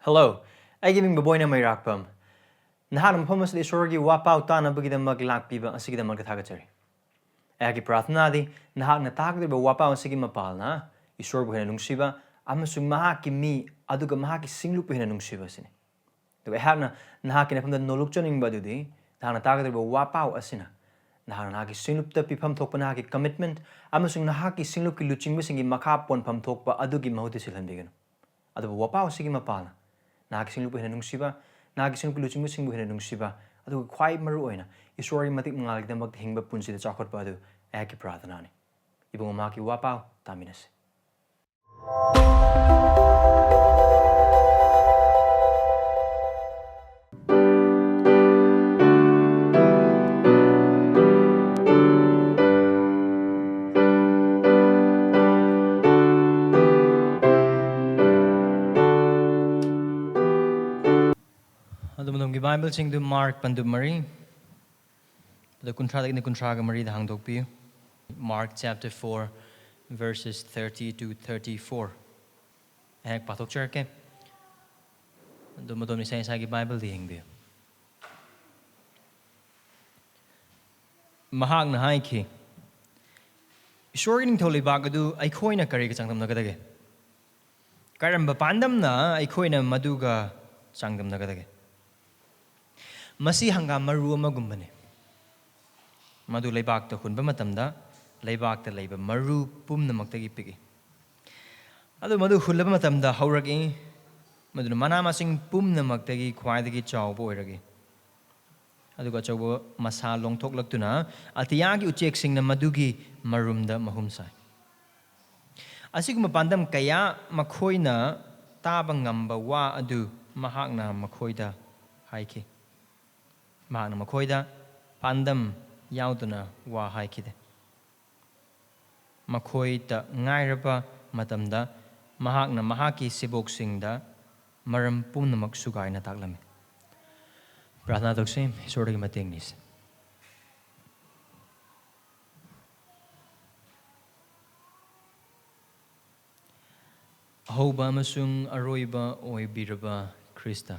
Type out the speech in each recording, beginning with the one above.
Hello, I give Boboy Nameirakpam. Nahakna mafam asida Esorgi wapau tanabagidamag lakpiba asigidamag katthok-u. Ayagi prathanadi nahakna takdriba wapau asigi mapalna Esorbu hena nungsiba amasung mahakki mi aduga mahakki singlupu hena nungsiba sini. Duga ayakna nahakki nafamda nolukchoninba dudi nahakna takdriba wapau asina. Nahakna nahakki singlupta pifam thokpa nahakki commitment amasung nahakki singlupki luchingba singi makha ponpham thokpa adugi mahuti silhanbiganu. Aduba wapau asigi mapalna nahakki singlupu hena nungsiba nahakki singlupu luchingba singbu hena nungsiba aduga khwai maru oina Esorgi matik mangalgidamag hingba punsi da chaokhatpa adu ayaki prathanani. Ibung amaki wapau taminase. The Bible sing to Mark Pandu Mari. The Kuntra in the Kuntraga Mari the Hangdokpi. Mark chapter 4, verses 30 to 34. Hek Patok Cherke. The Modoni says I Bible the Hingbi. Mahang nahakki. Esorgi Ningthou Leibakki I coina Kari Sangdam Nagadage. Karamba Pandam na I coina Maduga Sangdam Nagadage. Masi hangam maru amagumbane. Madu leibak ta hunba matamda leibak ta leiba maru pum namaktagi pigi. Adu madu hulaba matamda hauragi madu mana masing pum namaktagi khwaidagi chaoba oiragi. Aduga chaoba masa longthok laktuna atiyagi uchek singna madugi marumda mahumsai. Asiguma pandam kaya makhoina taba ngamba wa adu mahakna makhoida haiki. Mahakna makhoida pandam yauduna wa haikide. Makhoita ngairaba matamda mahakna mahaki siboksingda maram pumnamak sugaina taklami. Prathana tokse Esorgi matengnis. Ahoba amasung aroiba oibiraba Krista.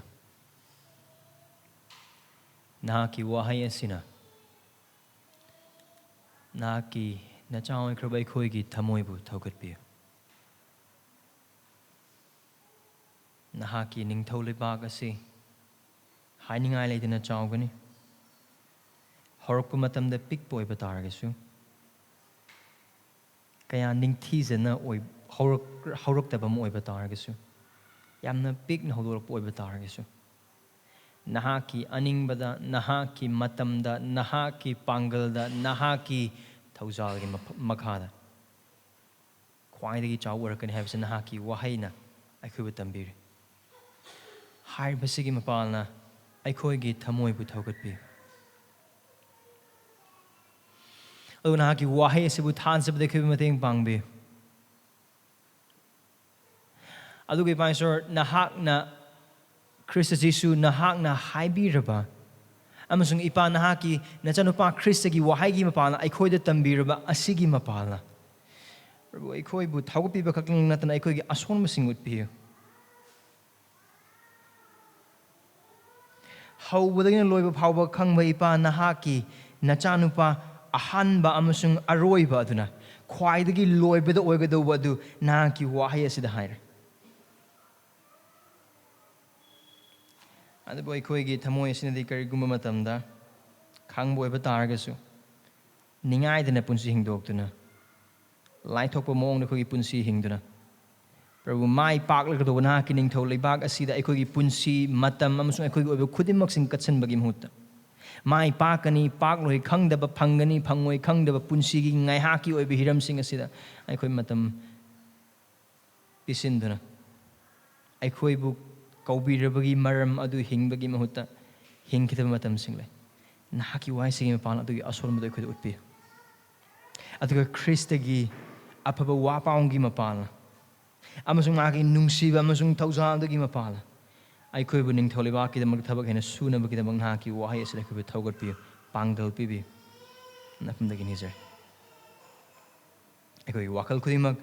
Nahakki wahai asina. Nahakki nachawai krabai khoigi thamoibu thaugatpiu. Nahakki Ningthou Leibakki asi hainingai leitana chaogani. Horokpa matamda pikpa oiba taragasu. Kaya ningthizana oi horoktaba mo oiba taragasu. Yamna pikna hodorokpa oiba taragasu. Nahakki aningbada, nahakki matamda, nahakki pangalda, nahakki thauzalgi makhada. Khwaidagi chaw warakani haibasa nahakki wahaina aikhuba tambiri. Haibasigi mapalna aikhoigi thamoibu thaugatpi. Adu nahakki wahai asibu thansabda khiba mateng pangbi. Adugi paisor nahakna Krista Jesu nahakna haibiraba amasung ipa nahakki nachanupa Kristagi wahaigi mapalna aikhoida tambiraba asigi mapalna. Prabu aikhoibu thaugapiba khaklang natana aikhoigi asonba singutpiu. Haubadagina loiba phauba khangba ipa nahakki nachanupa ahanba amasung aroiba aduna khwaidagi loibada oigadauba adu nahakki wahai asida haire. Adabu aikhoigi thamoi asinadi karigumba matamda khangba oiba taragasu ningaidana punsi hingdoktuna laithokpa mawngda khoigi punsi hingduna Prabu mai paklagadauba nahakki Ningthou Leibakki asida aikhoigi punsi matam amasung aikhoigi oiba khudimak sing katsanbagi mahutta mai pakani pakloi khangdaba phangani phangoi khangdaba punsigi ngaihaki oiba hiramsing asida aikhoi matam pisinduna aikhoibu kaubirabagi maram adu hingbagi mahutta hingkitaba matam single nahakki waisigi mapalna adugi asolmada aikhoida utpi aduga Kristagi afaba wapaungi mapalna amasung maki nungsiba amasung thauzaldagi mapalna aikhoibu Ningthou Leibakki damak thabak hena sunabagi damak nahakki wahai asida aikhoibu thaugatpi pangdal pibi nafamdagi nizar aikhoigi wakhal khudingmak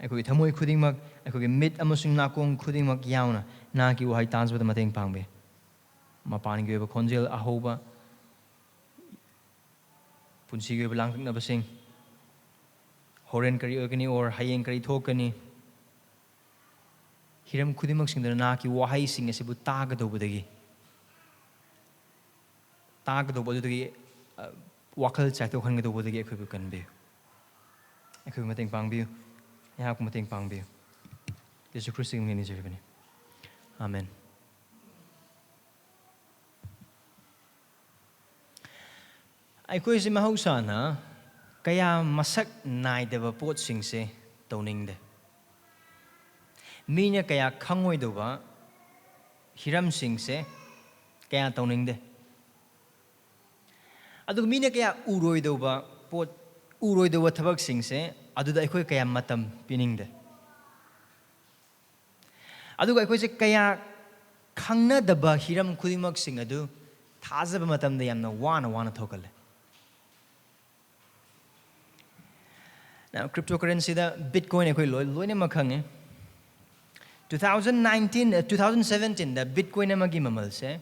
aikhoigi thamoi khudingmak aikhoigi mit amasung nakong khudingmak yauna nahakki wahai tansbada mateng pangbe mapani ge ba khonjel ahoba punsi ge ba langna basing horen kari ogani or hayeng kari thokani hiram khudimak singdana nahakki wahai sing asibu tagadobadagi tagadobadagi wakal chaitokhangadobadagi ekhoibu kanbe ekhoibu mateng pangbiu yahak mateng pangbiu Yesu Kristo ngi ni jeribani amen Aikoi si mahusana kaya masak naidaba pot singse tauningde minya kaya khangoi doba hiram singse kaya tauningde adu minya kaya uroi doba pot uroi doba thabak singse adu da aikoi kaya matam piningde adu aikoi se kaya khangna daba hiram khudimak sing adu thazaba matam de yamna wana thokale Now, cryptocurrency da Bitcoin ekoi loine makhange 2017 da Bitcoin amagi mamal se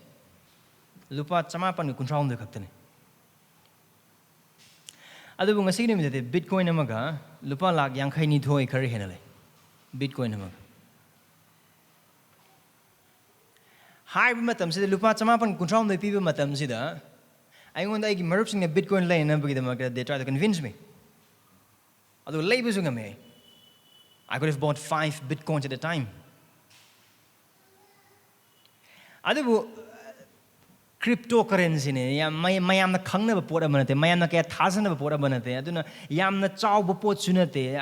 lupa chamapan kuntraum de khaktane adu bunga signi mi de Bitcoin amaga lupa lakh yankhai ni thoi khari henale Bitcoin amaga hai matam se lupa chamapan kuntraum de piba matam sida aingonda ai gi marup sing Bitcoin laina bagi da maga they try to convince me I could have bought 5 Bitcoins at a time. Adu cryptocurrency ne mayamna khangna pora banate mayamna kaya thasana pora banate aduna yamna chaoba pot sunate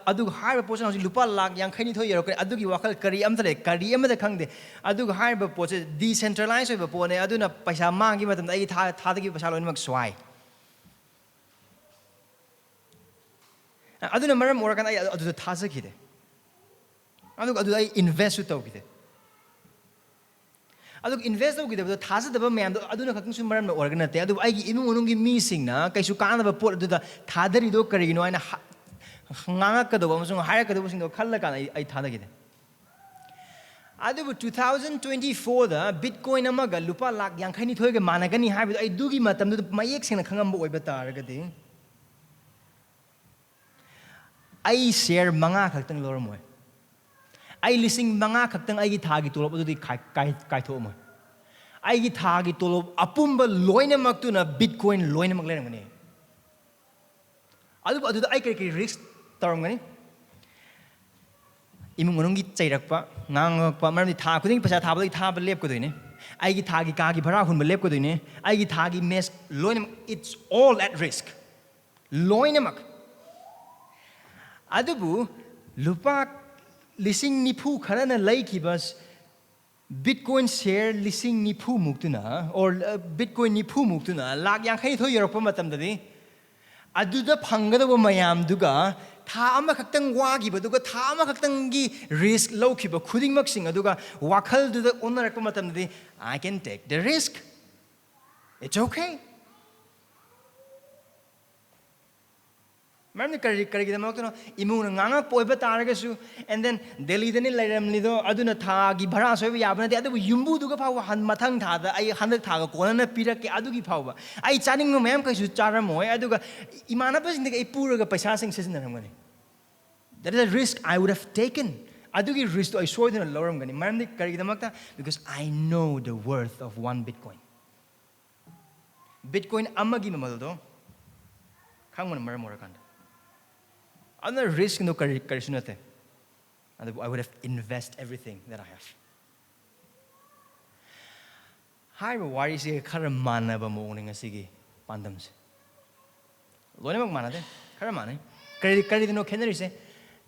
adu har pot na lupa lakh yang khaini thoi yaro adu gi wakal kari amtale kari amada khangde adu har pot decentralized ba pot ne aduna paisa mangi matam ai tha gi paisa loimak swai aduna maram orakan ai adu thaza khide adu ai invest to khide adu invest to khide thaza daba mayam aduna khakung su maram orakan ate adu ai gi imung onung gi mi sing na kaisu kana ba pot adu da thadari do kari no aina nganga ka do amsung hire ka do sing do khalla kana ai thada khide adu 2024 da Bitcoin amaga lupa lakh yankhai ni thoi ga managani haibu ai dugi matam du mayek sing na khangam bo oiba taraga de ai share manga khaktang loramoy ai lising manga khaktang ai gi thagi tolop adu kai tho mo ai gi thagi tolop apumba loina mak tu na Bitcoin loina mak lerang ni adu ai kai risk taram ngani imung onung gi chairakpa ngangakpa maram di tha khuding pasa tha ba tha ba lep ko doine ai gi thagi ka gi bhara hun ba lep ko doine ai gi thagi mes loina it's all at risk loina mak Adubu lupa lising nipu karana laiki bas Bitcoin share lising nipu muktuna or Bitcoin nipu muktuna lag yang khai thoi yorok matam dadi aduda phangada bo mayam duga tha ama khaktang wa gi baduga tha ama khaktang gi risk low ki ba khuding mak sing aduga wakhal duda onarak matam dadi I can take the risk it's okay Maram kari gi damak no imung nganga poiba taraga su and then Delhi dani lairam ni do aduna tha gi bhara soiba yabna de adu yumbu duga phaw han mathang tha da ai handak tha ga kona na pirak ke adu gi phaw ba ai chaning no mayam kai su charam hoy aduga imana pa sing de ai pura ga paisa sing sesin ram gani that is a risk I would have taken adu gi risk to I soidana loram gani maram ni kari gi damak ta because I know the worth of 1 Bitcoin amagi mamal do khangmon maram orakan Another risk no karisunate. I would have invest everything that I have. Hi, why is it karamana ba morning asigi pandams? Lonemak manade, karamane. Kari no canary say.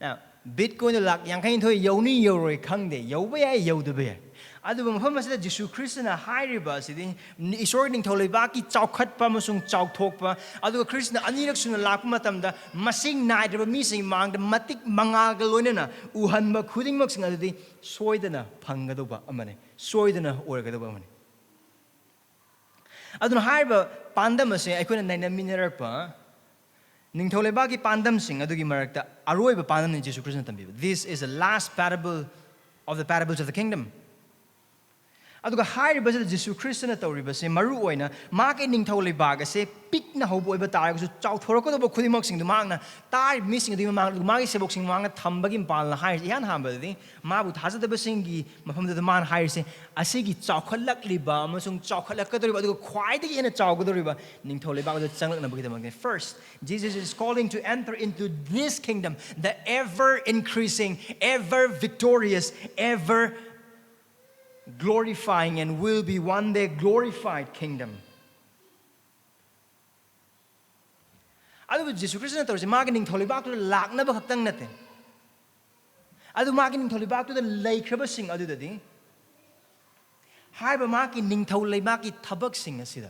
Now, Bitcoin lak yang kain thoi yoni yoroi kangde, yobe ay yodebe. Adu mafam sa Jesu Kristo na hairiba sidin Esorgi Ningthou Leibakki chaokhatpa amasung chaokthokpa adu Kristo na anirak suna lakpa matamda masing naidaba mising mangda matik mangaga loinana uhanba khudingmak sing adudi soidana phangadoba amane soidana orgadoba amane aduna hairiba pandam ase aikona nainaminarpa Ningthou Leibakki pandam sing adugi marakta aroiba pandam ni Jesu Kristo tambiba This is the last parable of the parables of the kingdom aduga hairibase Jesu Christna tawribase maru oina maake Ningthou Leibak ase pikna hobo oiba taragu chauthorokodobo khudimak sing du mangna tar missing du mang magi sebok sing mangna thambagi palna hair ihan hambadi mabu thajadaba singi mafam du man hair se asigi chaokhatlakliba amasung chaokhatlakadoriba aduga khwaidagi hena chaugodoriba Ningthou Leibak du changlaknabagi damang first Jesus is calling to enter into this kingdom, the ever increasing, ever victorious, ever glorifying, and will be one day glorified kingdom. Adu Jesus Christ na torsi magi Ningthou Leibak tu lakna ba khaktang nate. Adu magi Ningthou Leibak tu laikhraba sing adu dadi. Haiba magi Ningthou Leibak ki thabak sing asida.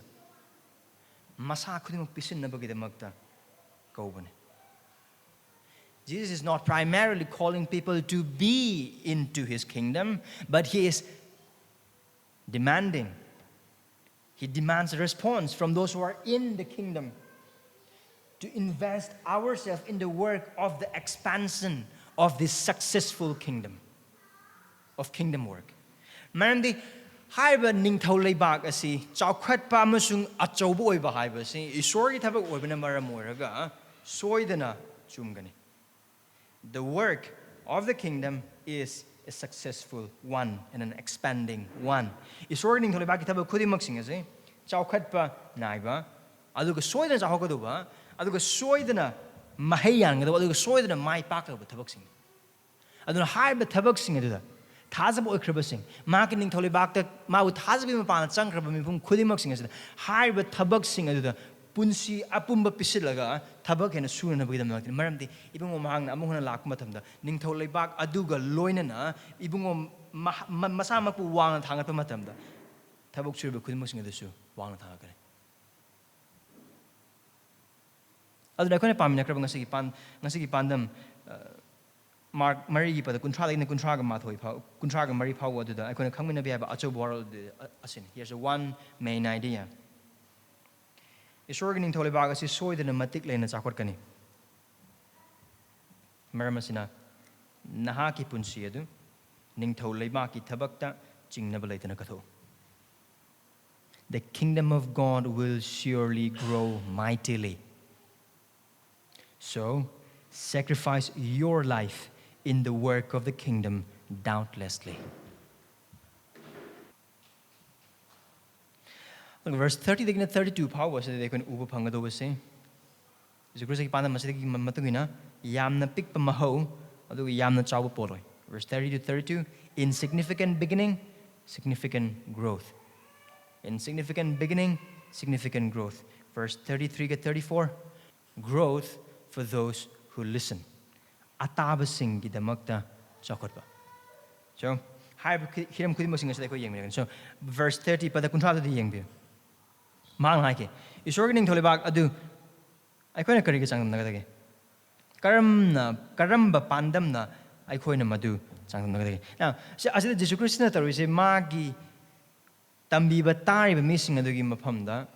Masa khudimak pisin na bagidamakta kaubane. Jesus is not primarily calling people to be into his kingdom, but he is demanding. He demands a response from those who are in the kingdom to invest ourselves in the work of the expansion of this successful kingdom, of kingdom work. Marandi haiba Ningthou Leibak asi chaokhatpa amasung chaoba oiba haiba asi Esorgi thabak oibana maram oiraga soidana chumgani. The work of the kingdom is a successful one and an expanding one. Esorgi Ningthou Leibak ki thabak khudimak sing ase chaokhatpa naiba aduga soidana chaokhaduba aduga soidana mahayang aduga soidana mai pakaba thabak sing aduna haiba thabak sing aduda thazab oikraba sing maki Ningthou Leibak ta mau thazabi mapana changkraba mifum khudimak sing asida haiba thabak sing aduda punsi apumba pisilaga thabak hena surana bagidam maramdi ibungo mahangna amuhna lakma thamda Ningthou Leibak aduga loinana ibungo masama pu wangna thangatpa matamda thabak surba khudimak sing adusu wangna thangakare aduna kone pamina kraba ngasigi pandam Mark Marigi pada kuntraga ina kuntraga mathoi phau kuntraga mari phau aduda aikona khangmina biaba achob world asin. Here's a one main idea. Esorgi Ningthou Leibak asi soidana matik leina chaokhatkani. Maram asina nahakki punsi adu Ningthou Leibak ki thabakta chingnaba leitana katthok. The kingdom of God will surely grow mightily. So, sacrifice your life in the work of the kingdom doubtlessly. Look, verse 30 to 32 power said they can uba pangado was saying. Is a crucial pan masiki matungina, Yamna pikpa mahou, although Yamna chaoba poloi. Verse 30 to 32, insignificant beginning, significant growth. Insignificant beginning, significant growth. Verse 33 to 34, growth for those who listen. Atabasinggidamakta chaokhatpa. So, hiram kudi mosing sa ko yeng. So, verse 30 pada kuntra di yeng bi. Mang haike. Esorgi Ningthou Leibak adu aikona kari ke changdam nagadage. Karamba pandam na aikona madu changdam nagadage. Now, asida Jesus Christ na taru se magi tambi batari ba missing adugi maphamda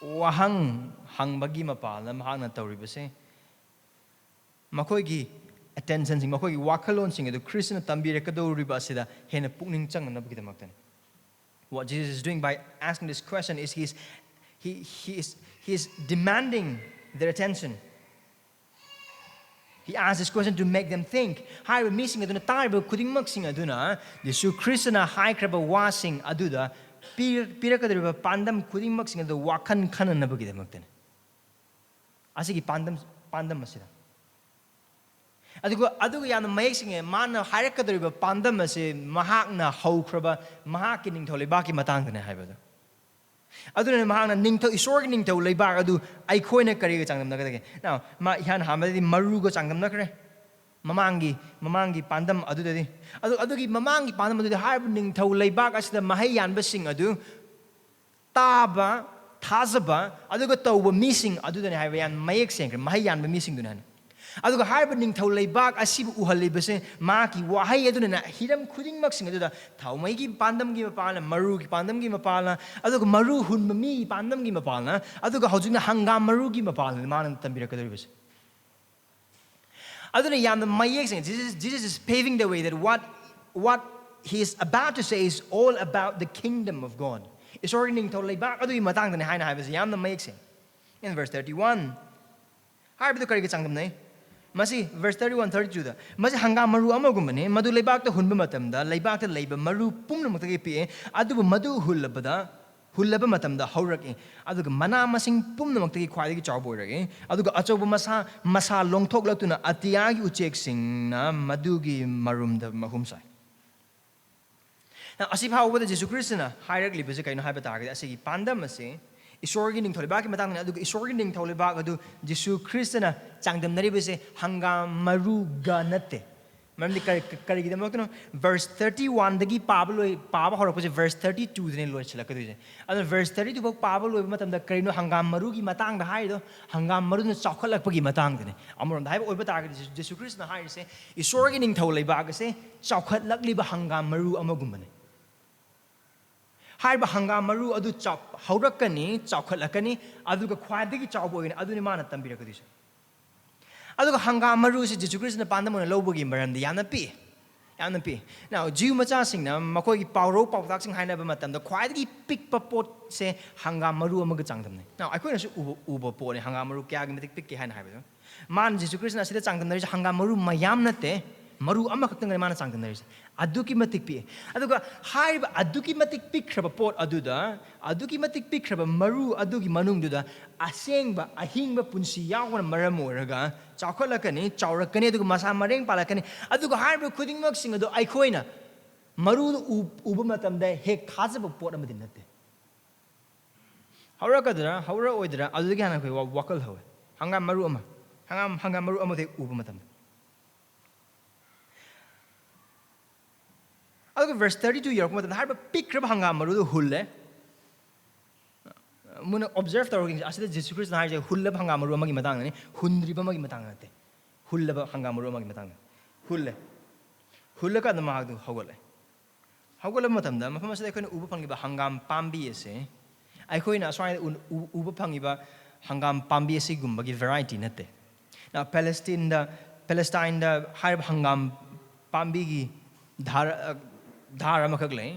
wahang hangbagi mapala mahana tauri ba se makoigi attention sing makoigi wakalon sing adu Christian tambire kadoriba sida hena pukning changna bagidamaktani. What Jesus is doing by asking this question is he is demanding their attention. He asks this question to make them think. Hi, we're missing aduna taiba kudingmak sing aduna Jesu Christna high kraba wasing aduda pirakadriba pandam kudingmak sing adu wakan kanan na bagidamaktani. Asigi pandam masida. Aduga yana maying mana harakadriba pandam ase mahakna haukraba mahaki Ningthou Leibak matangna haibada. Aduna mahana Ningthou Esorgi Ningthou Leibak adu aikhoina kari changdam nagadage. Now ma ihan hamadi marugo changdam nakre. Mamangi pandam adu dadi. Adugi mamangi pandam adu haib Ningthou Leibak asida mahayan basing adu taba thazaba aduga tawba missing adu dani haibayan mayek sengre mahayan ba missing dunan. Aduga haiba Ningthou Leibak asibu uhalibase maki wahai aduna hiram khudingmak sing aduda thaumai gi pandam gi mapala maru gi pandam gi mapala aduga maru hun mi pandam gi mapala aduga hojuna hangam maru gi mapala manan tambirakadribase. Aduna yam the mayek sing Jesus is paving the way that what he is about to say is all about the kingdom of God. Esorgi Ningthou Leibakki adui matangdani haina haibase yamna mayek seng. In verse 31, haibidu kari changdamnai. Masi verse 31 32 da. Masi hangam maru amagumane madu leibakta hunba matamda leibakta leiba maru pumnamuktagi pi adubu madu hullabada hullaba matamda hauraki aduga mana masing pumnamuktagi khwaidagi chawba oirage aduga achoba masa longthoklaktuna atiyagi ucheksingna madugi marumda mahumsai. Now, asip hawabada Jesus Christna hairagli base kaino haiba taragadi asigi pandam ase Esorgi Ningthou Leibakki matangna aduga Esorgi Ningthou Leibakki adu Jesus Christna changdamnari base hangam maru ga natte. Mamdi karigidamakno verse 31 dagi pablo paba horakpase verse 32 dine loi chalakaduje. Adu verse 32 bak paba loi matamda karino hangam maru gi matangda haido hangam maru na chaokhatlakpagi matang dine. Amoronda haiba oiba taragadi Jesus Christna hair se Esorgi Ningthou Leibakki se chaokhatlakliba hangam maru amagumbane. Haiba hangam maru adu haurakani chaokhatlakani aduga khwaidagi chawba oine aduni mana tambirakadise. Aduga hangam maru se Jesus Christna pandamona lobagi maramdi yamna pi. Now Jew macha singna makoi gi pawro pawtak sing haina ba matamda khwaidagi pikpa pot se hangam maru amaga changdamne. Now akoina su uba pot ne hangam maru kya gi matik pik haina haiba. Man Jesus Christna sida changdamnari hangam maru mayam nate maru ama khaktang mana changdamnari aduki matik pi aduga haiba aduki matik pikraba pot aduda aduki matik pikraba maru adugi manungduda asengba ahingba punsi yawna maram oraga chaokhatlakani chaurakani aduga masa mareng palakani aduga haiba khudingmak sing adu aikhoina maru uba matamda hek thajaba pot amadi natte haurakadra haura oidra adugi hana khoi wakal hawe hangam maru ama de uba matamda. Aduga verse 32 york matamda haiba pikraba hangam maru hulle muna observe tawagin asida Jesus Christ na haije hullab hangam maru amagi matang ni hundriba magi matang nate hullaba hangam maru amagi matang hulle ka dama hagdu hawgole matamda mafam asida koina uba phangiba hangam pambi ase aikoina aswai uba phangiba hangam pambi ase gumbagi variety nate. Now Palestine da haiba hangam pambi gi dhara makaglay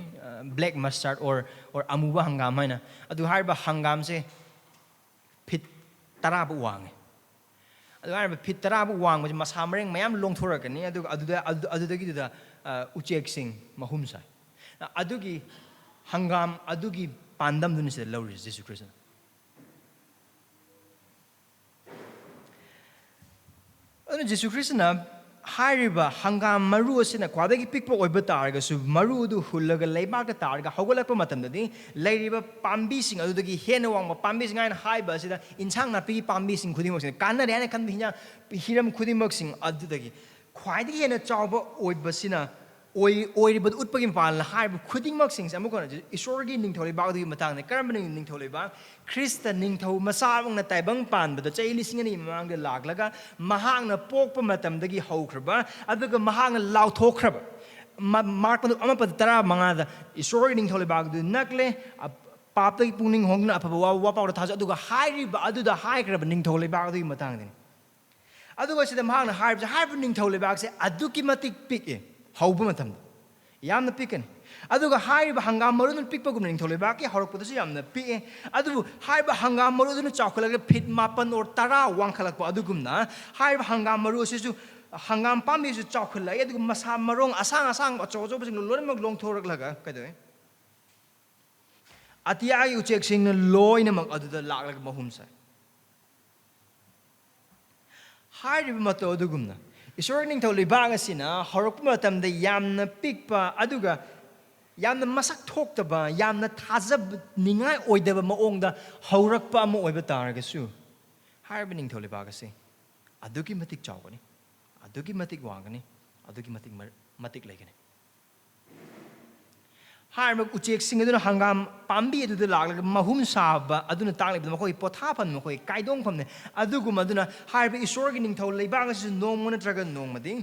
black mustard or amuba hangam haina adu haiba hangam se phit tarabu wang adu haiba phit tarabu wang ma masamareng mayam longthorakani adudagi da uchek sing mahumsai adugi hangam adugi pandam dun se lawri Jesus Christ anu Jesus Christ na hariba hangam maru asina kwadagi pikpa oiba targa su maru du hullaga leibakta targa hogolakpa matamdadi leiriba pambi sing adudagi hena wangma pambi sing aina haiba asida insang napi pambi sing khudimok sing kanna rena kan hinya hiram khudimok sing adudagi khwaidagi hena chawba oiba sina oiriba utpagi pal haiba khudimok sing amukona Esorgi Ningthou Leibakki matangna karamba Ningthou Leibak Krista Ningthou masawang na taibang panbada chai lising ani mamangda laglaga mahangna pokpa matamdagi haukraba aduga mahangna lauthokraba markpanu amapad tara mangada Esorgi Ningthou Leibakki nakle paptagi pungning hongna apaba wapawda thaja aduga hairiba aduda haikraba Ningthou Leibakki matangdin aduga sida mahangna haiba Ningthou Leibakki se aduki matik pik hauba matamda yamna pikani aduga haiba hangam maru nun pikpa gum Ningthou Leibakki harakpadasu yamna pi adubu haiba hangam maru dun chaokhatlak phit mapan or tara wangkhalakpa adugumna haiba hangam maru sisu hangam pambi su chaokhala aduga masa marong asang achojo sing loimak longthoraklaga kadoi atiyagi uchek sing loina mak aduda laklak mahumsa haiba mato adugumna Esorgi Ningthou Leibakki asina harakpa matamda yamna pikpa aduga yamna masak thoktaba yamna thajab ningai oidaba maongda haurakpa ama oiba taragasu haiba Ningthou Leibakki ase adugi matik chawgani adugi matik wangani adugi matik laigani haiba uchek sing aduna hangam pambi adu laglaga mahum saba aduna tanglibda makoi pothapan makoi kaidong phamne adugum aduna haiba Esorgi Ningthou Leibakki ase nongmona traga nongmadi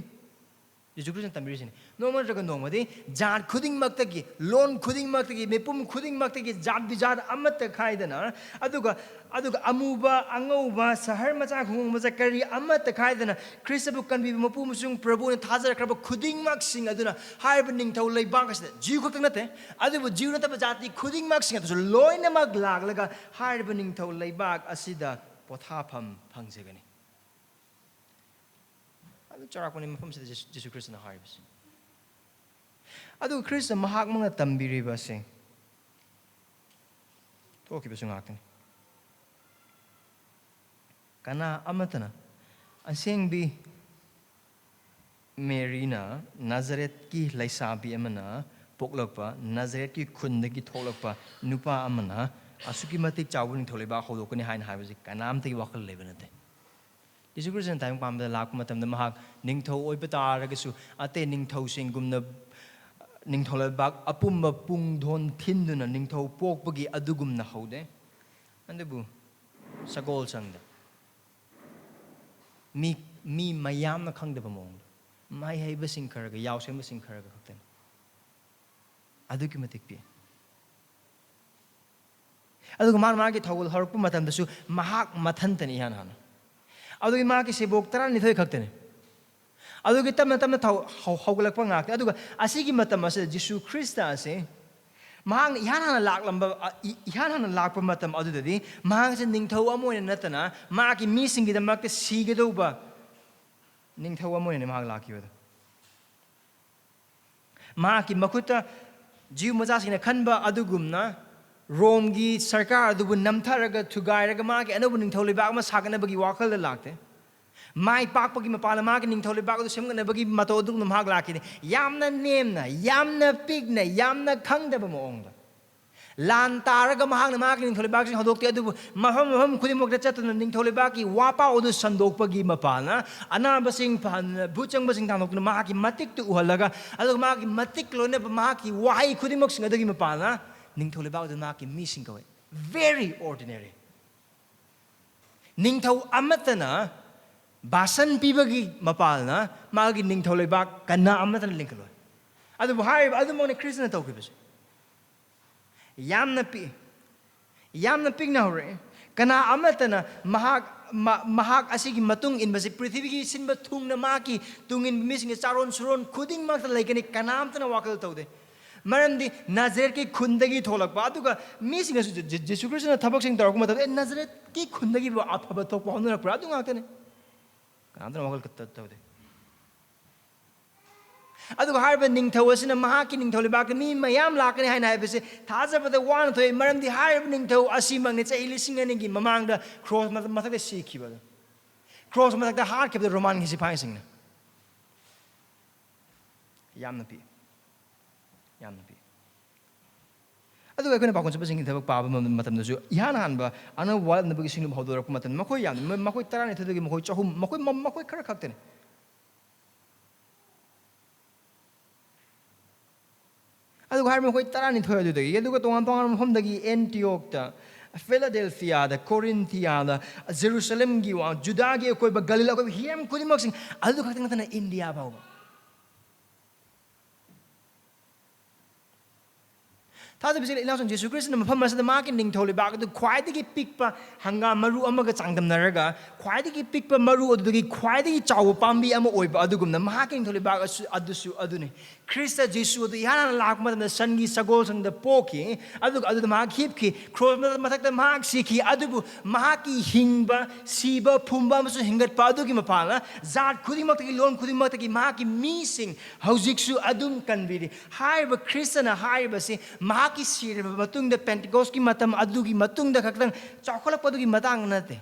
Yesu Christ tambirisini. No man raga no madi jat khuding maktagi loan khuding maktagi mepum khuding maktagi jat bijat amat khaidana aduga amuba angauba sahar macha khung macha kari amat khaidana Christabu kan bi mapum sung Prabhu na thajar kraba khuding mak sing aduna harb Ningthou Leibakki asida jiu khak nate adubu jiu na taba jati khuding mak sing atu loina mak laglaga harb Ningthou Leibak asida pothapam phangjegani. Charakpani mafam sida Jesu Christ na harvest. Adu Christ mahak mga tambiri ba sing. Toki ba sung akin. Kana amatana. Ang sing bi Mary na Nazareth ki laisabi amana poklok pa Nazareth ki khunda ki tholok pa nupa amana asuki matik chaoba Ningthou Leibakki hodokani hain harvest kanam te wakal lebanate. Yesu Christ na tayong pamda lakpo matam na mahak Ningthou oy pataragisu ate Ningthou singgum na Ningthou Leibakki apum mapung don tindu na Ningthou pok pagi adugum na hode. Ando bu sagol sangda. Mi mayam na khangda ba mong. May hay basing karaga yaw sem basing karaga kakten. Adu ki matik pi. Adu kumar ki thawul harpu matam dasu mahak mathantani han han. Adugi maki sebok tara ni thoi khakte adugi tamna haugalakpa ngak aduga asigi matam ase Jesu Christ ase mahang ihan hana lakpa matam adudadi mahang se Ningthou amoy natana maki Insignificant sigadoba Ningthou amoy ne mahang lakiwada maki makuta jiu majasina khanba adugumna Romgi sarkar adubu namtharaga thugairaga maki anabu Ningthou Leibakki ma saganabagi wakal da lakte mai pakpagi mapala maki Ningthou Leibakki du semganabagi mato dug namhag lakine yamna nemna yamna pigna yamna khangdaba moongda lan taraga mahang na maki Ningthou Leibakki hodokti adubu maham khudimokta chatuna Ningthou Leibakki wapa odu sandokpagi mapala anabasing pan buchang basing tanokna maki matik tu uhalaga adu maki matik lone maki wai khudimok sing adagi mapala Ningthou Leibakki maki missing kawe very ordinary Ningthou amatana basan pibagi mapalna magi Ningthou Leibakki kana amatana linkalo adu bahai adu mone Christian tawki bas Yamna pig na hore kana amatana mahak asigi matung in basi prithvi ki sinba thung na maki tungin missing charon suron khuding mak laikani kanam tana wakal tawde maram di Nazareth ki khundagi tholakpa aduga missing asu Jesu Christ na thabak sing tarok mata Nazareth ki khundagi ba aphaba thokpa honura pra adu ngakane kanam tana wakal tawde aduga harba Ningthou asina mahaki Ningthou Leibakki mi mayam lakani haina haibase thajabada wan thoi maram di harba Ningthou asimang ne chai lising ani gi mamangda cross mathak da sikhiba cross mathak da har kebda roman gi sipai sing na Yamna pi aduga ekona bakon chapa sing thabak pa matam da ju ihan hanba ana wal na bagi sing hodor ko matan makoi yam makoi tarani thadagi makoi chahum makoi khara khakte aduga har makoi tarani thoya du dagi aduga tongan homdagi Antioch ta Philadelphia da Corinthia da Jerusalem gi wa Judah gi koi ba Galila koi hiam kudimak sing aduga khakte na India ba Thaza bisik ilason Jesu Christ na mafam masada maki Ningthou Leibakki du khwaidagi pikpa hanga maru amaga changdamnaraga khwaidagi pikpa maru adudagi khwaidagi chaoba pambi ama oiba adugumna maki Ningthou Leibakki adusu adune Christa Jesu du yana lakma na sangi sagol sang da poki adu maki hipki cross mathakta mak siki adubu maki hingba siba phumba masu hingat pa adugi mapala zat khudimaktagi lon khudimaktagi maki missing haujiksu adum kanbiri haiba Christa na haiba se maki sir matung da Pentecost ki matam adugi matung da khaklang chakolak padugi matang nate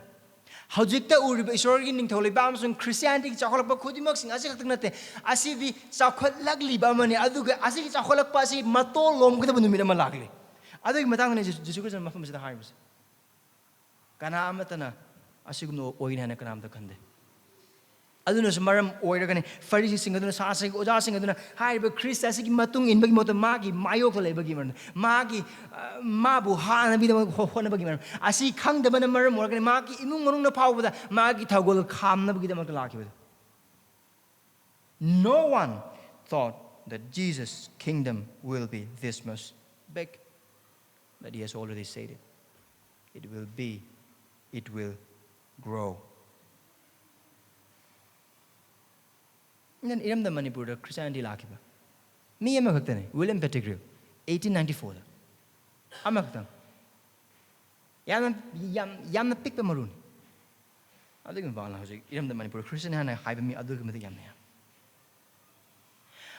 haujikta uriba Esorgi Ningthou Leibakki sung Christianity ki chakolak pa khudimak sing asi khaklang nate asi vi chakolagli ba mani aduga asi ki chakolak pa asi matol lom kita bunumi na malagli adugi matang na Jesu Christ na mafam sida haibas kana amatana asigno oina na kanam da khande aduna maram oiragani Pharisee sing aduna sasing oja sing aduna haiba Christ asigi matung inbagi mota magi mayok leibagi man magi mabu hana bi hona bagi man asi khangdaba na maram oragani magi imung manung na phawbada magi thagol khamna bagi da mak lakiba No one thought that Jesus' kingdom will be this much big. But he has already said it. It will be, it will grow. And then in Manipur, Christianity lakiba. Me amakhtane, William Pettigrew, 1894. Amakhtang. Yamna pikpa maruni. Adigum bala hojik in Manipur Christian hana haiba mi adugumadi yamna.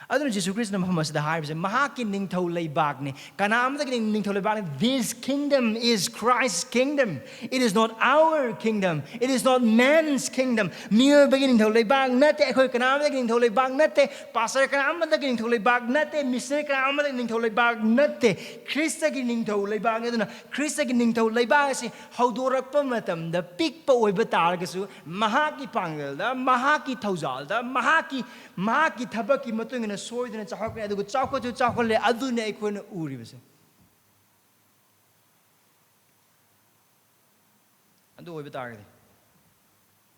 Aduna Jesus Christ na Muhammad the high mahaki Ningthou Leibakki kanamdagi Ningthou Leibakki. This kingdom is Christ's kingdom. It is not our kingdom. It is not man's kingdom. Mere beginning Ningthou Leibak nate ekoi kanamdagi Ningthou Leibak nate pastor kanamdagi Ningthou Leibak nate missionary kanamdagi Ningthou Leibak nate Christagi Ningthou Leibak aduna Christagi Ningthou Leibak si haudorakpa matamda pikpa oiba taragasu mahaki pangalda mahaki thaujalda mahaki thabakki matungina soidana chaokhatkani adugo chaokhatkani aduna ekhoina uribase adu oiba taragade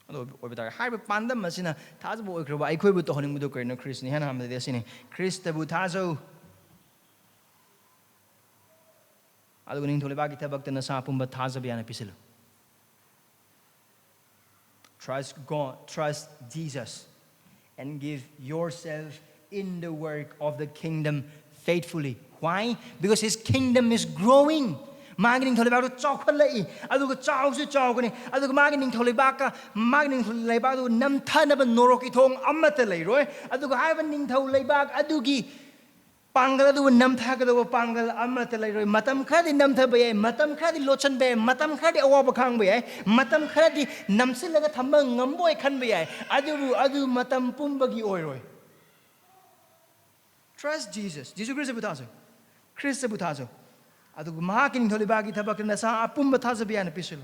adu oiba taragade haiba pandam asina thajbu oikraba aikhoibu tohoningbu karina Christni hana hamde asini Christabu thajau adugo Ningthou Leibakki thabakta na sapumba thajabiyana pisilu. Trust God, trust Jesus, and give yourself in the work of the kingdom faithfully. Why? Because His kingdom is growing. Magi Ningthou Leibakki chaokhatlai, aduga chaosu chaokani, aduga magi Ningthou Leibakki namthanaba noroki thong amata leiroi, aduga haiba Ningthou Leibak adugi pangal adu namthagadawa pangal amata leiroi, matam khadi namthaba yai, matam khadi lochan be, matam khadi awaba khang be yai, matam khadi namsilaga thamba ngamboi khan be yai, adu matam pumbagi oiroi. Trust Jesus. Jesus Christ butazo. Christ butazo. Adu mahaki Ningthou Leibakki thabakta na sa apumba thajabiyana pisil.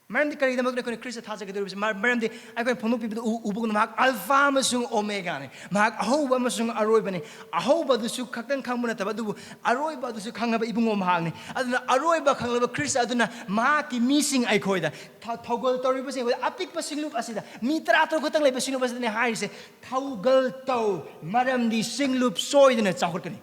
Maram di kari damak na Christ thajagadu maram di akoi phonok pibu ubug na mahak alpha amasung omega ne. Mahak ahoba amasung aroiba ne. Ahoba dusu khaktan khangmuna tabadu aroiba dusu khangaba ibungo mahak ne. Aduna aroiba khanglaba Christ aduna mahaki missing aikhoida. Thogol toriba se apik pasinglup asida. Mitra to khotang leiba singlup asida ne hai se thogol to maram di singlup soidana chaokhatkani.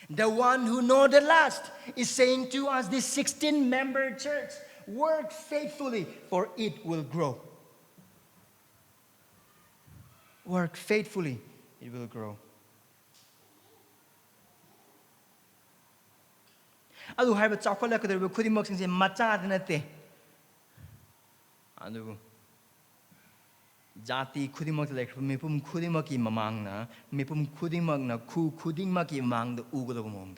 The one who knows the last is saying to us, this 16-member church, work faithfully, for it will grow. Work faithfully, it will grow. Adu haiba chaokhatlakadariba khudimmaksingse machada nate. Adu Jati khudimmak like mipum khudimaki mamangna mipum khudimmakna khudimaki mamangda ugadaba mongda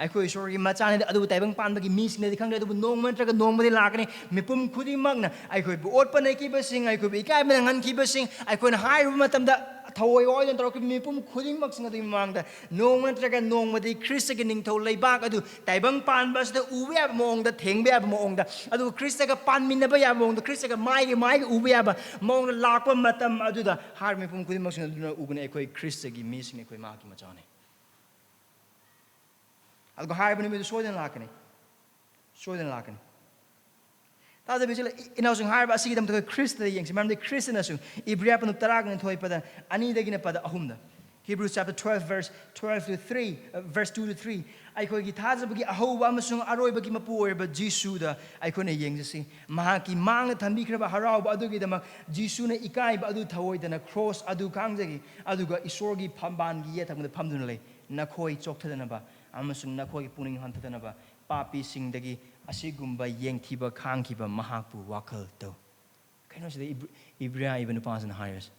aikoi Esorgi machane adu taibang panbagi misne di khangda adu nongma traga nongmadi lakani mipum khudimmakna aikoi bu otpa nei ki basing aikoi bi kai man ngan ki basing aikoi na hairu matamda thawoi oidan torok mipum khudimmak singa di mamangda nongma traga nongmadi Christagi Ningthou Leibak adu taibang panbas da uwe ab mongda thengbe ab mongda adu Christaga panminaba ya mongda Christaga mai uwe ab mongda lakpa matam adu da har mipum khudimmak singa duna ugune aikoi Christagi mising aikoi maki machane algo haiba nimi soidana lakani tada bijila inausung haiba asigidam to Christ the yeng simam de Christ nasung ibriapanu taragna thoi pada ani dagina pada ahumda Hebrews chapter 12 verse 2 to 3 aikoi gi thajabagi ahoba amasung aroibagi mapu oiba Jesuda aikoi yengjasi mahaki mangna thanbikraba harauba adugi damak Jesuna ikaiba adu thawoidana cross adu kangjagi aduga Esorgi phambangi yethamda phamduna lei nakhoi chokthadana amasung nakhoi puning hantadanaba papi singdagi asigumba yengthiba khangkiba mahakpu wakhal to kaino sida ibria ibn pasana hires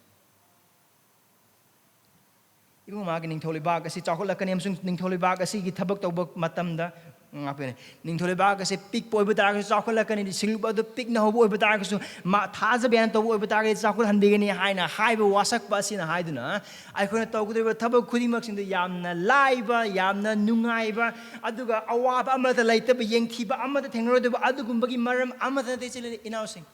ibu magi Ningthou Leibakki asi chaokhatlakani amasung Ningthou Leibakki asi gi thabak tawba matamda ngapene Ningthou Leibakki asi pik poiba targa chaokhatlakani singluba du pik na hobo oiba targa su ma thajabian tawba oiba targa chaokhat hanbigani haina haiba wasakpa asina haiduna aikhoina tawgudriba thabak khudimmak singda yamna laiba yamna nungaiba aduga awaba amata laitaba yengthiba amata thengrodeba adugumbagi maram amata techile inausing.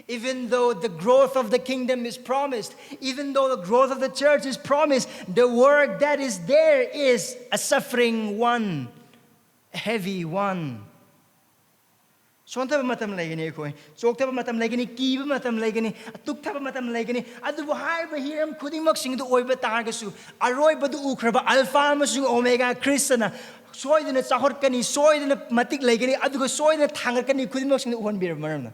Even though the growth of the kingdom is promised, even though the growth of the church is promised, the work that is there is a suffering one, a heavy one. Sontaba matam laigani koi, choktaba matam laigani, kiba matam laigani, tuktaba matam laigani, adu haiba hiram khudimak sing du oiba targasu, aroi badu ukraba alpha amasung omega kristana, soidana chaokhatkani, soidana matik laigani, adu soidana thangarkani khudimak sing du uhonbir maramna.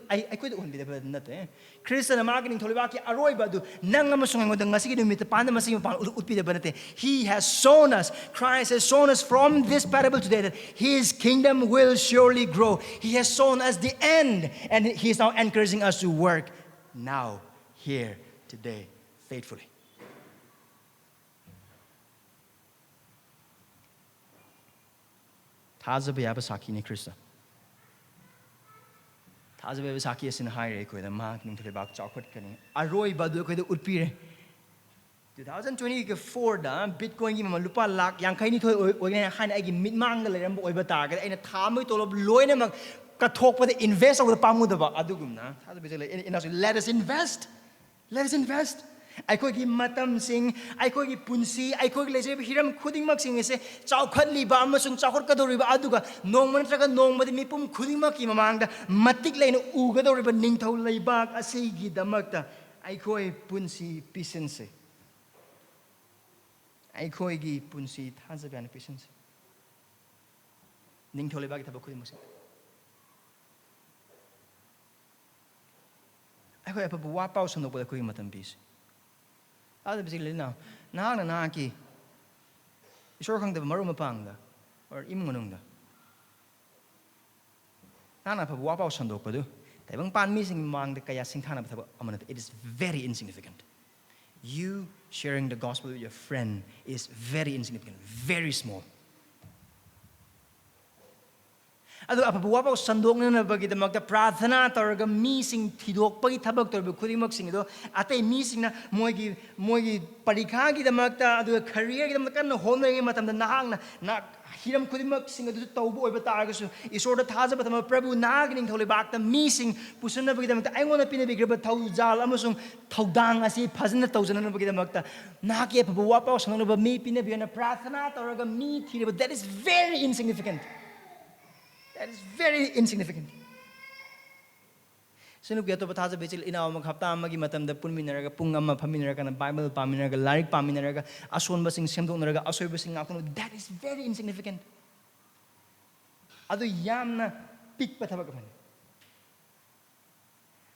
I could only the nothing. Christian marketing Tolibaki aroi badu, nangamasung with the Masikim with the Pandamasim would be the benefit. He has shown us, Christ has shown us from this parable today that his kingdom will surely grow. He has shown us the end, and he is now encouraging us to work now, here, today, faithfully. Tazabiyabasaki ni Krista. Atabasinggidamakta asina haire ko da Ningthou Leibakki chaokhatkani aroi badu ko da utpire 2024 da Bitcoin gi ma lupa lakh yankai ni thoi oigena han ai gi mitmang da leram oiba tar ga aina thamoi tolob loina mak kathok pa da invest over pamu da ba adugumna let us invest, Aikogi matam sing, aikogi punsi, aikogi leise hiram khudingmak sing ese chaokhatli ba amasung chaokhatkadori ba aduga nongman traga nongmadi mipum khudingmak ki mamangda matik leina ugadori ba Ningthou Leibakki Insignificant aikoi punsi pisense aikogi punsi thazabian pisense Ningthou Leibakki thaba khudingmak sing aikoi apa wa pau sandok ba khoi matam bis Atabasinggidamakta now, nahakki, Esorgi Ningthou maram pangda, or imungunungda. Nana pa wapau sandok padu, tabang pan missing mang the kaya singthana pa amanat. It is very insignificant. You sharing the gospel with your friend is very insignificant, very small. Ado apabuwapau sandok na nabagidamakta prathana taraga mising thidok pagi thabak torba khudimak sing do atay mising na moigi parikha gidamakta adu career gidamakta na honai matam na na hiram khudimak sing adu tawbu oiba targasu isor da thajaba thama prabhu Ningthou Leibakki mising pusana bagidamakta aingona pinabigraba thaujal amasung thaudang asi phajana tawjana bagidamakta nahakki apabuwapau sandok na mi pinabiyana prathana taraga mi thireba. That is very insignificant. That is very insignificant. Sino kaya to pathaja bechil inaw maghapta amagi matamda punminaraga pungama phaminaraga na Bible paminaraga larik paminaraga ason basing semdonaraga asoy basing ngakno. That is very insignificant. Ado Yamna pikpa thabak man.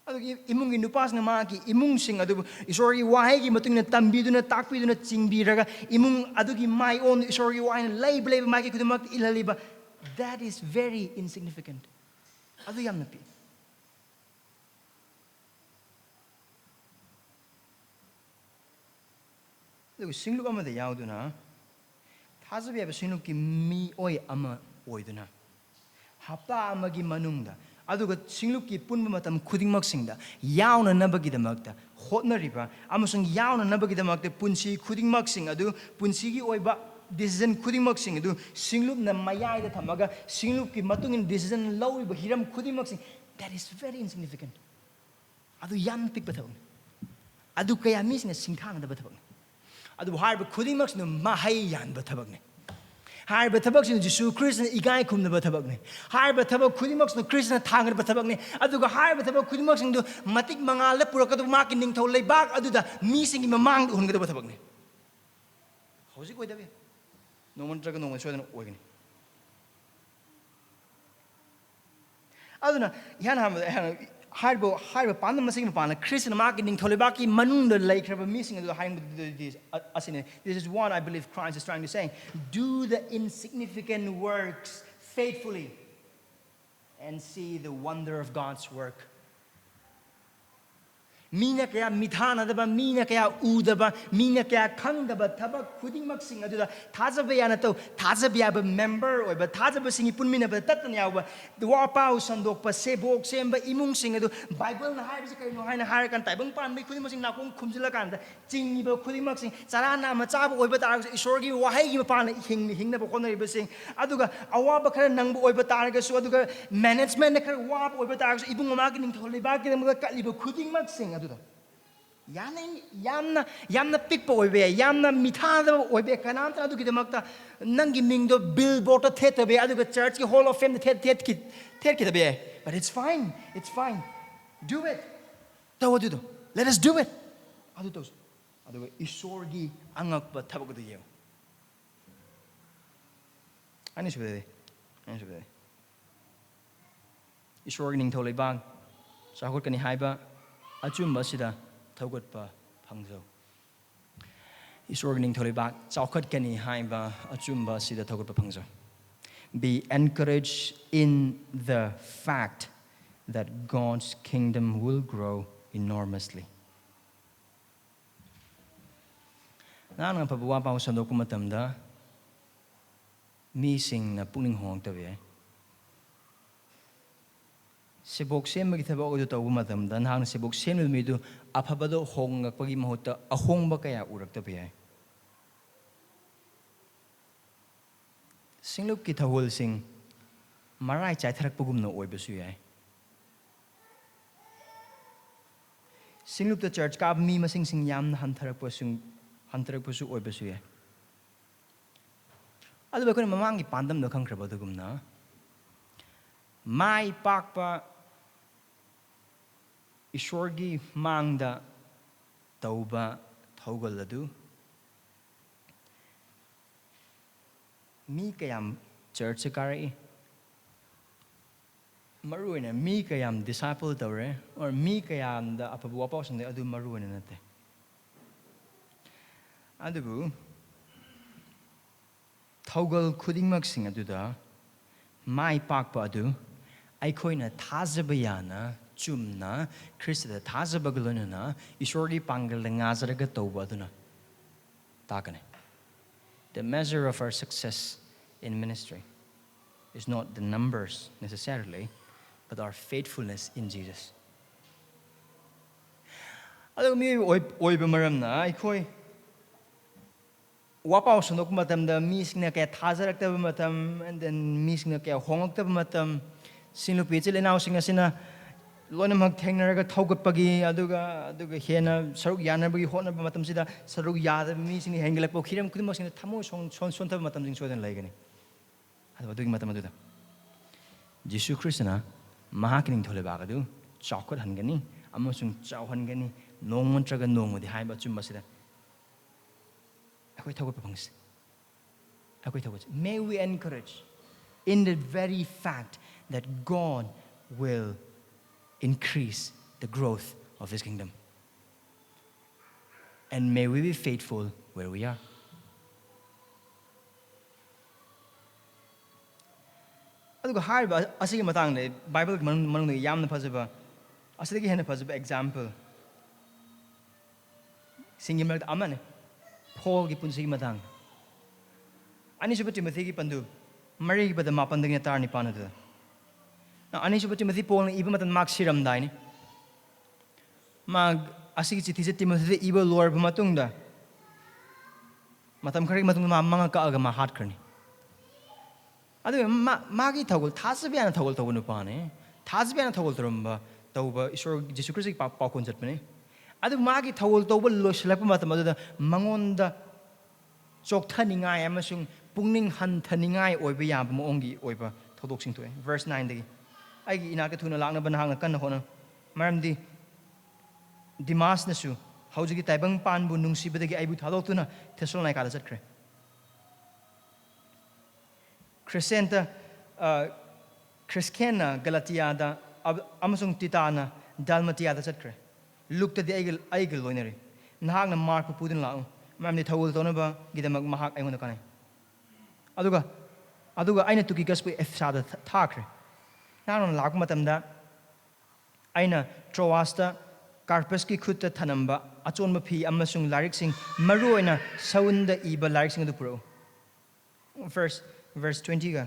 Ado imung inupas na maki imung sing ado Esorgi wahay gi matung na tambido na takpido na chingbiraga imung ado gi my own Esorgi wahay na leib maki kudumak ilaliba. That is very insignificant. Ado Yamna pi. Look, singlup ama de yauduna. Thazabi aba singlup ki mi oi ama oiduna. Hapta ama gi manungda. Aduga singlup ki punba matam khudingmak singda. Yauna nabagidamakta. Hotnariba. Amasung yauna nabagidamakta punsi khudingmak sing adu punsi gi oiba decision khudingmak sing adu singlup na mayai da thamaga singlup ki matungin decision lawiba hiram khudingmak sing. That is very insignificant. Adu yam pikpa thabang. Adu kaya mi sing singthana da bathabang. Adu harba khudingmak sing mahai yan bathabang ne. Harba thabak sing Jisu Christ na igai khum na bathabang ne. Harba thabak khudingmak sing Christ na thangar bathabang ne. Adu ga harba thabak khudingmak sing du matik mangala purakadu maki Ningthou Leibakki adu da mi sing mamang du hunga da bathabang ne. Hausi koi dabe. No one traga no one soidana oigani. Aduna yan harbo pandam masing pana Christian market Ningthou Leibakki manunda laikraba missing adu haim this asina. This is what I believe Christ is trying to say. Do the insignificant works faithfully and see the wonder of God's work. Mina kaya mithana daba, mina kaya udaba, mina kaya kangdaba, thabak khudingmak sing aduda thajabaya to thajabya member oiba thajaba singi punmina ba tatan yawa the wapau sandok pa sebok semba imung sing adu Bible na haibse kai no haina harakan taibang pan mai khudingmak sing nakong khumjila kanda chingni ba khudingmak sing charana ma chaba oiba tar Esorgi wahai gi pan hingna ba khonai ba sing aduga awaba khara nangbu oiba targa su aduga management na khara wap oiba tar ibung ma gi Ningthou Leibakki na ma katli ba khudingmak sing Yamna pikpa oibe, Yamna mithada oibe, kanamta adugidamakta, nangi mingdo billboard thetabe, aduga church ki hall of fame the but it's fine. Do it. Let us do it. Adutos. Aduga Esorgi angakpa thabakta yeo. Anisubede. Esorgi Ningthou Leibakki, chaokhatkani haiba, achumba sida chaokhatpa phangzau. Esorgi Ningthou Leibakki, chaokhatkani haiba, achumba sida chaokhatpa phangzau. Be encouraged in the fact that God's kingdom will grow enormously. Nana pabuwa pa sa dokuma tamda, missing na puning hong tabi. Sibok sem bagi thabak udu tawu matam dan hang sibok sem midu aphabado hong ngakpagi mahuta ahong ba kaya urak tabi. Singlup ki thawul sing marai chai tharak pagum na oi basu yai. Singlup the church ka mi masing sing yam na hantarak pasu oi basu yai. Adu ba ko mamang ki pandam no khang kraba dugum na. Mai pakpa Esorgi mangda tauba thaugaladu. Mi kayam church karai maruina mi kayam disciple tawre or mi kayam da apabuwa pa sande adu maruina nate. Adubu thaugal khudingmak sing aduda mai pakpa adu aikoina thazabayana chumna Krista thazabagaluna Esorgi pangal ngazaraga tauba aduna takane. The measure of our success in ministry is not the numbers necessarily, but our faithfulness in Jesus. Ado mi oi maram na ikoi wapaw sunok matam da mi singna kaya thazarak ta matam and then mi singna kaya hongak ta matam sinupi chile naw singa sina lona mag thengnaraga thaugatpagi aduga hena saruk yanabagi hona matam sida saruk yada mi sing hengelak po khiram kudimo sing thamo son ta matam sing sodan laigani adugi matam aduda Jesu Christna mahaki Ningthou Leibakki adu chaokhat hangani amasung chauhangani nongmantraga nongmodi haiba chumba sida akoi thaugat pangsi akoi thaugat. May we encourage in the very fact that God will increase the growth of His kingdom. And may we be faithful where we are. Aduga haiba asigi matang ne Bible manung ne yamna phajaba asigi hena phajaba example singi mak amane Paul ki punsi matang ani suba Timothy ki pandu mari ki pada mapan ding tar ni panadu na ani suba Timothy Paul ni iba matan mak siram dai ni mag asigi chithi Timothy iba lor matung da matam khari matung ma manga ka aga ma hat kharni adu magi thagul thasabiana thagul tawunu pane thasabiana thagul toramba tawba Isor Jesu Christ pa konjat pane adu magi thagul tawba loslakpa matam adu mangonda chokthanigai amasung pungning hanthaningai oiba yaba moongi oiba thodok sing thoi verse 9 dagi aigi inaka thuna lakna banhang kan hona maramdi Dimas nasu haujigi taibang panbu nungsibadagi aibu thadok Thessalonica da chatkre Crescenta Crescena Galatia da amasung Titana Dalmatia da chatkre lukta di aigil loinari nahakna mark pudin lau mamni thawul tonaba gidamak mahak aingona kanai aduga aina tuki gaspu efsada thakre nanon lak matamda aina Troasta Carpus ki khutta thanamba achonba phi amasung lyric sing maruina saunda iba lyric sing du pro verse 20 ga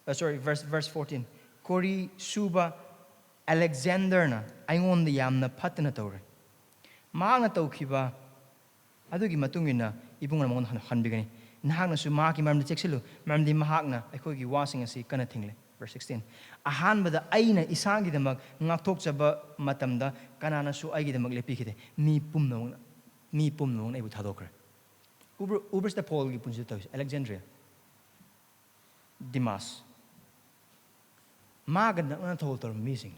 verse 14 Kori Suba Alexander na aingon the Yamna patna tore maanga tawkhiba adugi matungina ibunga mon hanbigani nahakna su ma ki maram cheksilu maram di mahakna akhoi gi wasing asi kana thingle verse 16. Ahanbada aina isangidamak ngakthokchaba matamda kananasu aigidamak lepikide mi pumnong aibu thadokre. Uber's the Paul gi punsi tawis Alexandria. Dimas. Maga na told her missing.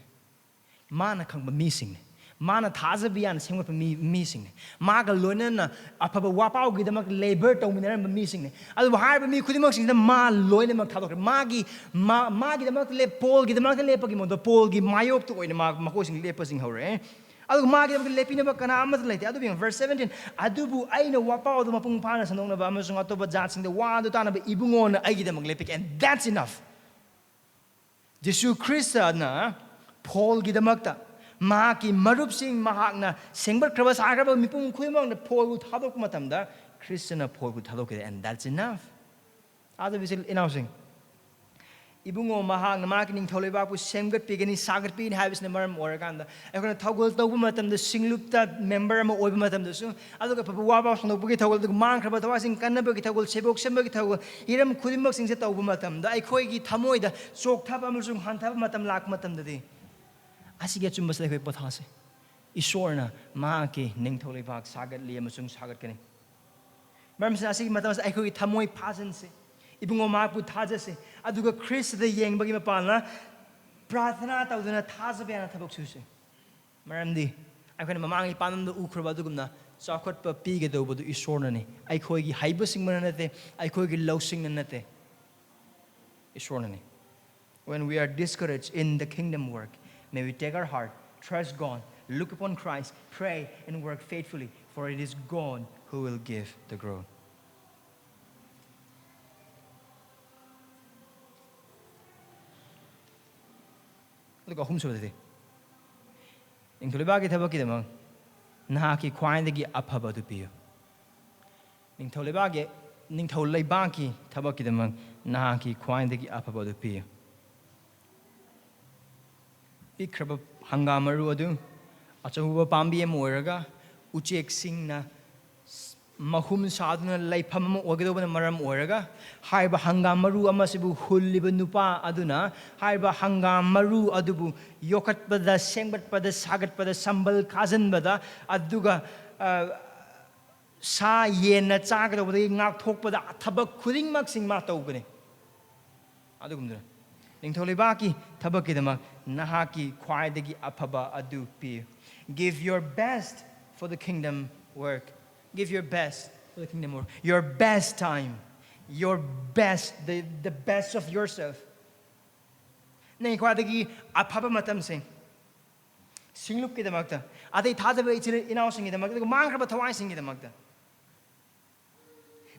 Mana kang missing. Mana thazabian singwa missing. Maga loina apaba wapau gidamak labor to minera missing. Al harba mi kudimak sing the ma loina mak thadokre. Magi damak le Paul gidamak le pagi the Paul gi mayop to oina mako sing le pasing hore. Al magi damak le pinaba kana amat laite. Adu bing verse 17. Adubu aina wapau do mapung pana sanong na ba amasung atoba jat sing the wa do tana ba ibungon ai gidamak le pik, and that's enough. Jesu Christa na Paul gidamakta Maki marup sing mahakna sengbat krabas agraba mipung kuimang na Paul thadok matamda Christian na Paul thadok, and that's enough. Other visit in housing. Ibungo mahak na maki Ningthou Leibakki sengbat pigani sagat pin habis na maram oraganda. Ako na togol tawbu matamda singlupta member mo oiba matamda so. Alo ka papawabaw sa nagbugi togol dug mang kraba tawasing kanaba ki togol sebok semba ki togol iram kudimak sing sa tawbu matamda ay khoi gi thamoida chok thapa amasung hanthapa matam lak matamda di. Asige chumba sa lekoi pathase. Isorna maki Ningthou Leibakki sagat li amasung sagat kani. Maram sa asige matam sa ay khoi thamoi phasan se. Ibungo mapu thajase aduga Christ the yeng bagi mapalna prathana tawduna thajabena thabak suse. Maramdi akhona mamangi panam do ukhroba dugumna chaokhatpa pige dobu du isorna ni ai khoi gi haiba singmana nate ai khoi gi losing nate isorna ni. When we are discouraged in the kingdom work, may we take our heart, trust God, look upon Christ, pray and work faithfully, for it is God who will give the growth. Look at whom so today. Ningthou Leibakki thabakki damang nahakki khwaindagi aphaba du piyo. Ningthou Leibakki thabakki damang nahakki khwaindagi aphaba du piyo. Pikraba hangamaru adu achahuba pambi em oiraga uchek singna mahum saduna laifam ogadobana maram oiraga haiba hangamaru amasibu hulliba nupa aduna haiba hangamaru adubu yokatpada sengbatpada sagatpada sambal khajanbada aduga sa yena chagadobada ngakthokpada thabak khudingmak singma tawgani adugumdra. Ningthou Leibakki thabakki damak nahakki khwaidagi aphaba adu pi. Give your best for the kingdom work. Give your best for the kingdom work. Your best time. Your best, the best of yourself. Nang khwaidagi aphaba matam sing singlup ki damakta adai thajaba ichile inaw sing ki damakta mangraba thawai sing ki damakta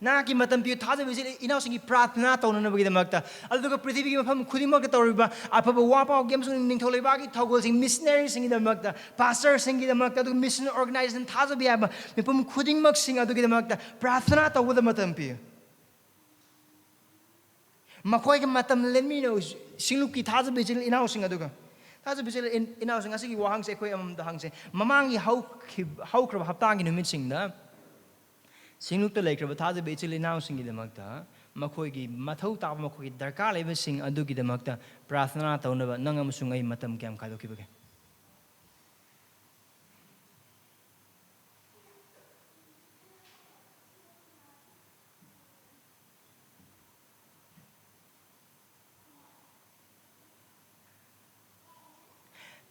nahakki matam piyo thajaba ichile inaw sing ki prathna tawna bagi damakta aduga prithvi gi mafam khudimak tawriba aphaba wapau gem sung Ningthou Leibakki thogol sing missionary sing ki damakta pastor sing ki damakta aduga mission organization thajabi aba mipum khudingmak sing adugi damakta prathna tawda matam piyo makhoi gi matam lemino singlup ki thajaba ichile inaw sing aduga thajaba ichile inaw sing asigi wahang se khoi amam da hang se mamangi hau kraba haptangi numit sing da Singluk to laikraba thajaba ichile inaw sing gi damakta makhoi gi mathau taba makhoi gi darkar leba sing adugi damakta prathna tawnaba nang amasung ai matam kyam khadokibage.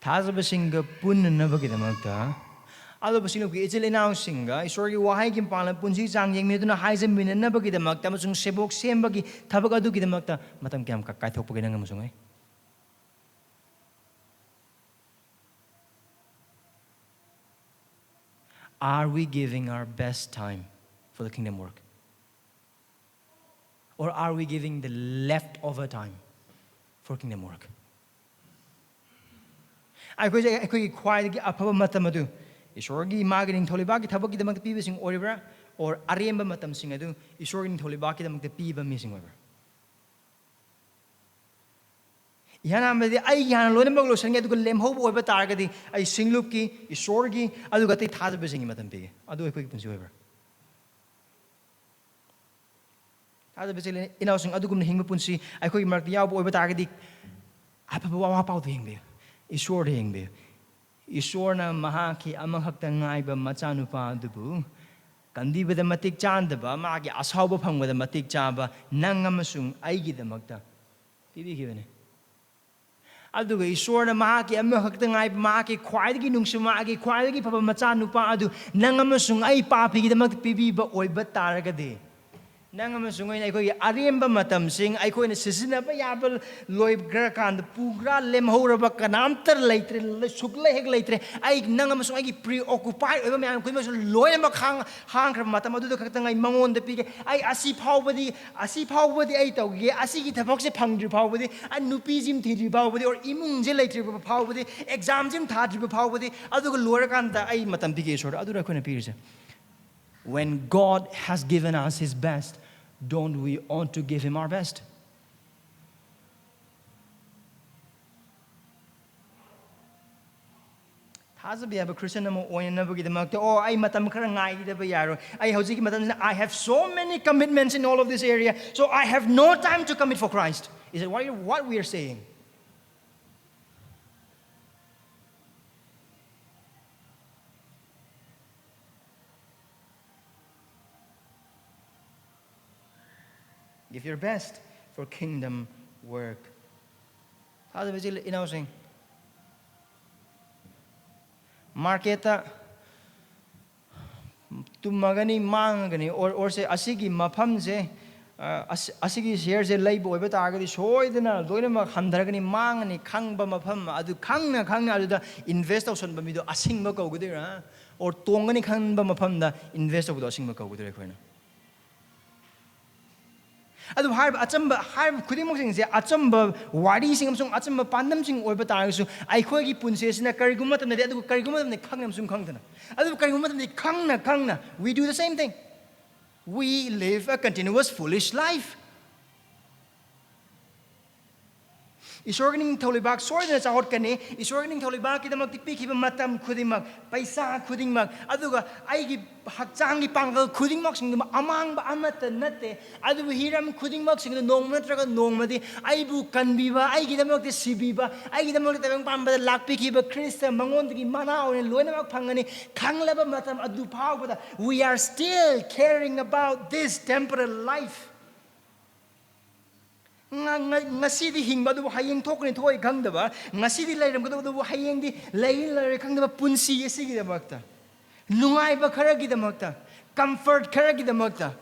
Thajaba singa punnabagi damakta Alo basing lupi ichil inaw singa Esorgi wahai kim palan punsi chang yeng meduna haizam minanabagi damakta amasung sebok sembagi thabak adugi damakta matam kyam kaithokpagi nang amasung ai. Are we giving our best time for the kingdom work? Or are we giving the leftover time for kingdom work? Akhoi khwaidagi aphaba matam adu Esorgi magi Ningthou Leibakki thabakki damakta piba sing oribra or aremba matam sing adu Esorgi Ningthou Leibakki damakta piba mi sing oribra. Yana madi ai yana loina bag lo sange aduga lemhob oiba targadi ai singlupki Esorgi aduga tai thajaba singi matam pige adu akhoi punsi oribra. Atabasinggidamakta inausing adugum na hingba punsi aikoy mark yaw boy batagadi apabawa pau hingbe Isor hingbe Isor na mahaki amang haktang ngaiba machanupa adubu Kandibada matik chandaba magi asauba phangwada matik chaba nang amasung aigidamakta pibigibane aduga Isorna mahaki amahakta ngaiba mahaki khwaidagi nungsu magi khwaidagi phaba machanupa adu nang amasung ai papigidamakta pibiba oiba taragadi nang amasung ai aremba matamsing aikoina sisinaba yaba loibgra kand pugra lemhoraba kanamtar leitre sukla hek leitre ai nang amasung ai preoccupied oiba mayam kuima loyama hangkra matam adu khakta ngai mangon da pige ai asi phawbadi ai tawge asi gi thabak se phangdri phawbadi an nupi jim thiri phawbadi or imung je leitre phawbadi exam jim thadri phawbadi adu lora kanda ai matam pige sor adu ra khoina pirse when God has given us His best, don't we ought to give Him our best? Hazabi have a Christian I have so many commitments in all of this area, so I have no time to commit for Christ. Is it what we are saying? Give your best for kingdom work. How do we say? Marketa tumagani mangani or say asigi mapamse asigi shares a label but agadi soidana loina handragani mangani kangba mapam adu kangna adu invest oson bamido asing ba kawgudira or tongani kangba mapamda invest obudo asing ba kawgudira koina adu harb achamba harb khudimok sing achamba wari sing amsung achamba pandam sing oiba tarasu aikhoi gi punse sina kariguma tamne adu kariguma tamne khangnam sum khangdana adu kariguma tamne khangna we do the same thing. We live a continuous foolish life. Esorgi Ningthou Leibakki soidana chaokhatkani Esorgi Ningthou Leibakki damakti pikhiba matam khudimak paisa khudingmak aduga aigi hakchangi pangal khudingmak singduma amangba amata natte adu hiram khudingmak singdu nongma natraga nongmadi aibu kanbiba aigi damakti sibiba aigi damakti tabang pambada lakpikhiba Krista mangondagi mana oine loinamak phangani khanglaba matam adu phawbada we are still caring about this temporal life. Ngasidi hingba du hayeng thokni thoi khangdaba ngasidi lairam gadu du hayeng di lai khangdaba punsi esigi damakta nungai ba kharagi damakta comfort kharagi damakta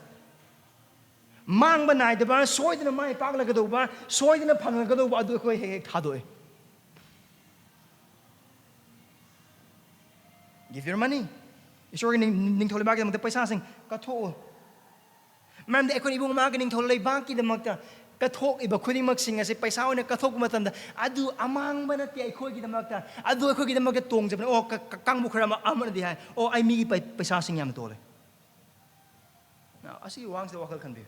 mangba nai daba soidana mai pagla gadu ba soidana phangla gadu ba adu khoi he thadoi. Give your money. Esorgi Ningthou Leibakki damakta paisa sing katthok-u man de ekoni ibung ma Ningthou Leibakki damakta kathok iba khudingmak sing ase paisa oina kathok matamda adu amangba nate aikhoi gi damakta adu aikhoi gi damakta tongjabna o kangbu khara amana di hai o ai mi gi paisa sing yam tole now asi wangs the wakal khanbi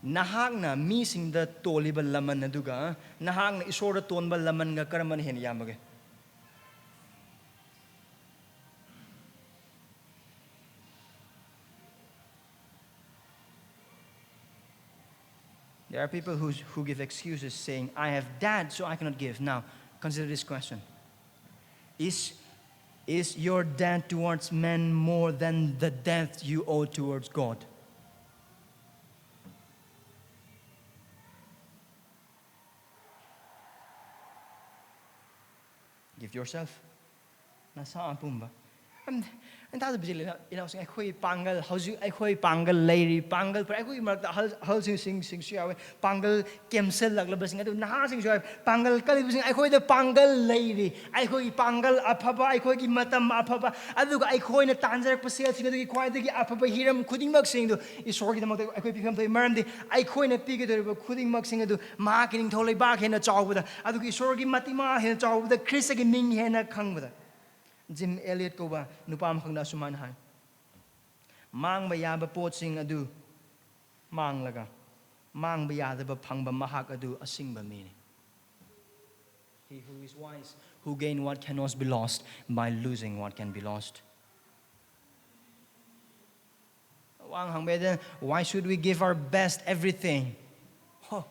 nahakna mi sing da toliba laman aduga nahakna isor da tonba laman ga karaman hen yamage. There are people who give excuses saying, I have that, so I cannot give. Now, consider this question. Is your debt towards men more than the debt you owe towards God? Give yourself. Nasa apumba. And that's the I khoi pangal hauju I khoi pangal lairi pangal पर I khoi marta hal sing shuawe pangal cancel lagla basing adu na sing shuawe pangal kali basing I khoi the pangal lairi I khoi pangal aphaba I khoi ki matam aphaba adu I khoi na tanjarak pasel sing adu ki khoi de ki aphaba hiram khuding mak sing du Esorgi damakta I khoi pikham thoi maram de I khoi na pige de khuding mak sing adu ma ki Ningthou Leibakki hena chaoba adu ki Esorgi matima hena chaoba Krista ki ming hena khangba Jim Elliot ko ba nupam khangna suman hai mang ba yaba pot sing adu mang laga mang ba yada ba phangba mahak adu asing ba mini he who is wise who gain what cannot be lost by losing what can be lost Why should we give our best everything? Oh,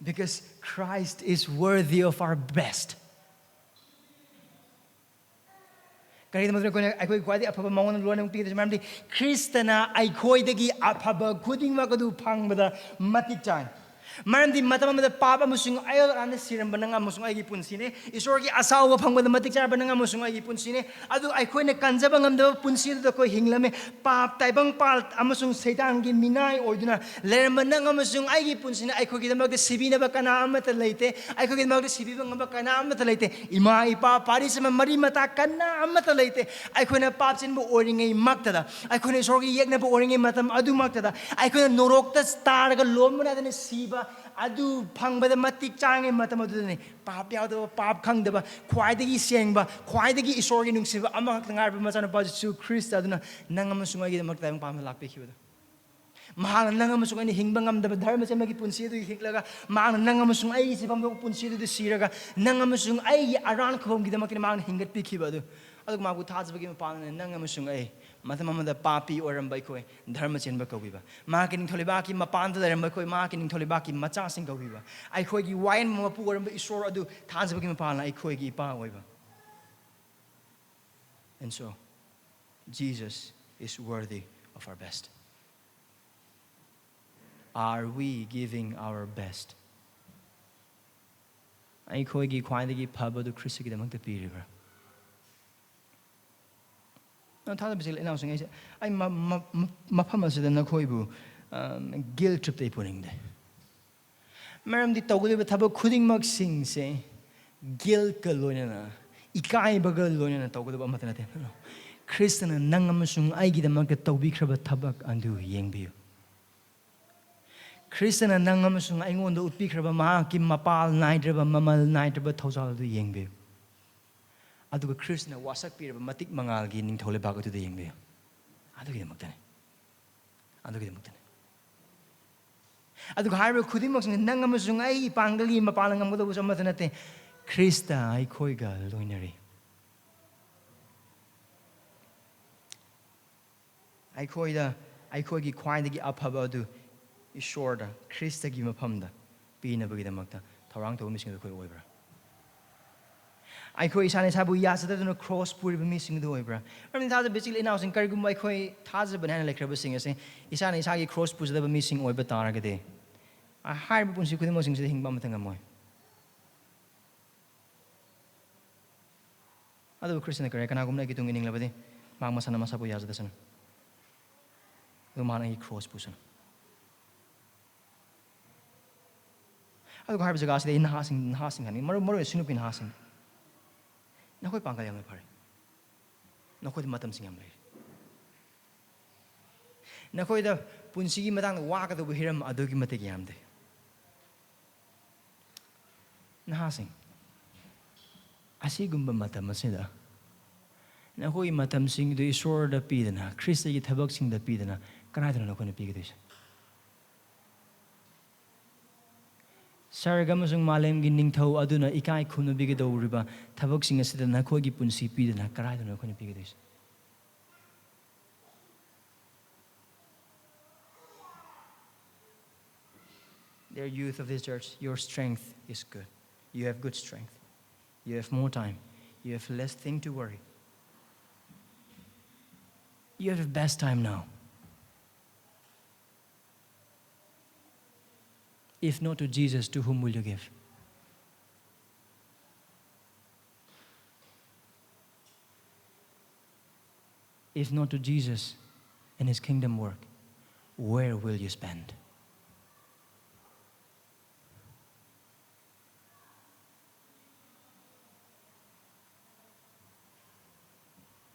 because Christ is worthy of our best. Kristana aikhoidagi aphaba khudingmakadu phangbada matik chai. Maramdi matamamada papa musung ayol anda siramba nanga musung aigi punsine Esorgi asawa phangbada matik chaba nanga musung aigi punsine adu aikhoina kanjaba ngamda punsi da ko hinglame pap taibang pal amasung seitangi minai oiduna leramba nanga musung aigi punsine aikhogi damakta sibina ba kana amata leite aikhogi damakta sibiba ngamba kana amata leite ima ipa parisama mari mata kana amata leite aikhoina pap chinbu oringai maktada aikhoina Esorgi yekna ba oringai matam adu maktada aikhoina norokta star ga lomna dane siba adu phangbada matik change matam adune pap yawda pap khangdaba khwaidagi sengba khwaidagi Esorgi nungsiba amak ngarba machana pa Jesu Christ aduna nangam sungagi damakta ang pam lakpe khiwada mahang nangam sungai ni hingbang amdaba dharma chamagi punsi du hiklaga mahang nangam sungai si pambo punsi du siraga nangam sungai aran khom gi damakti mahang hingat pi khibadu adu magu thajbagi mapana nangam sungai matamamada papi orambai khoi dharma chenba kobiba mahaki Ningthou Leibakki mapanda leramba khoi mahaki Ningthou Leibakki macha sing kobiba ai khoi gi wain mapu oramba Esor adu thajbagi mapana ai khoi gi pa oiba. And so Jesus is worthy of our best. Are we giving our best? Ai khoi gi khwaidagi phabadu Christ gi damakta piribra. No, Atabasinggidamakta announcing I maphamasida nakhoibu guilt trip they putting there. Maram di tawgaliba thabak khudingmak sing se guilt ka loinana ikai bagal loinana tawgaliba amatanate no. Kristana nangamasung ai gi damakta tawbikraba thabak andu yengbiu. Kristana nangamasung aingonda utpikraba mahaki mapal naidraba mamal naidraba thawjal du yengbiu. Aduga Krishna wasak piraba matik mangalgi Ningthou Leibakki adu yengbe adugi damakta aduga haiba khudimok sing nangam sung ai pangali mapalangam goda usamathanate Krista ai khoiga loinari ai khoigi khwaidagi aphaba adu Esorda Krista gi maphamda pinabagi damakta thorang to mising khoi oibra I khoi isane sabu yasada no cross puri ba missing do oibra I thaza basically announcing karigum I khoi thaza banana lekraba sing ase isane isagi cross puri da missing oiba taragade I hai ba punsi kudimo sing se hingba matanga moi adu Krishna kare kana gumna gi tungi ninglabade mang masana masabu yasada san do mana hi cross pusan adu hai ba jaga se in hasing hani maro sinupin hasing nakoi pangkal yang lepare, nakoi matam sing yang leh, nakoi dah punsi matang waka tu berhiram adugi mati yang deh, nahasing, asih gumba matam masih dah, nakoi matam sing tu Esor dah pidana, Krista itu thabak sing dah pidana, kenapa tu nakoi napi gitu? Saragam sung malem gi Ningthou aduna ikai khunu bigi do riba thabak sing asida nakhoi gi punsi pidana karai do nakhoi pigi des Dear youth of this church, your strength is good. You have good strength. You have more time. You have less thing to worry. You have the best time now. If not to Jesus, to whom will you give? If not to Jesus and His kingdom work, where will you spend?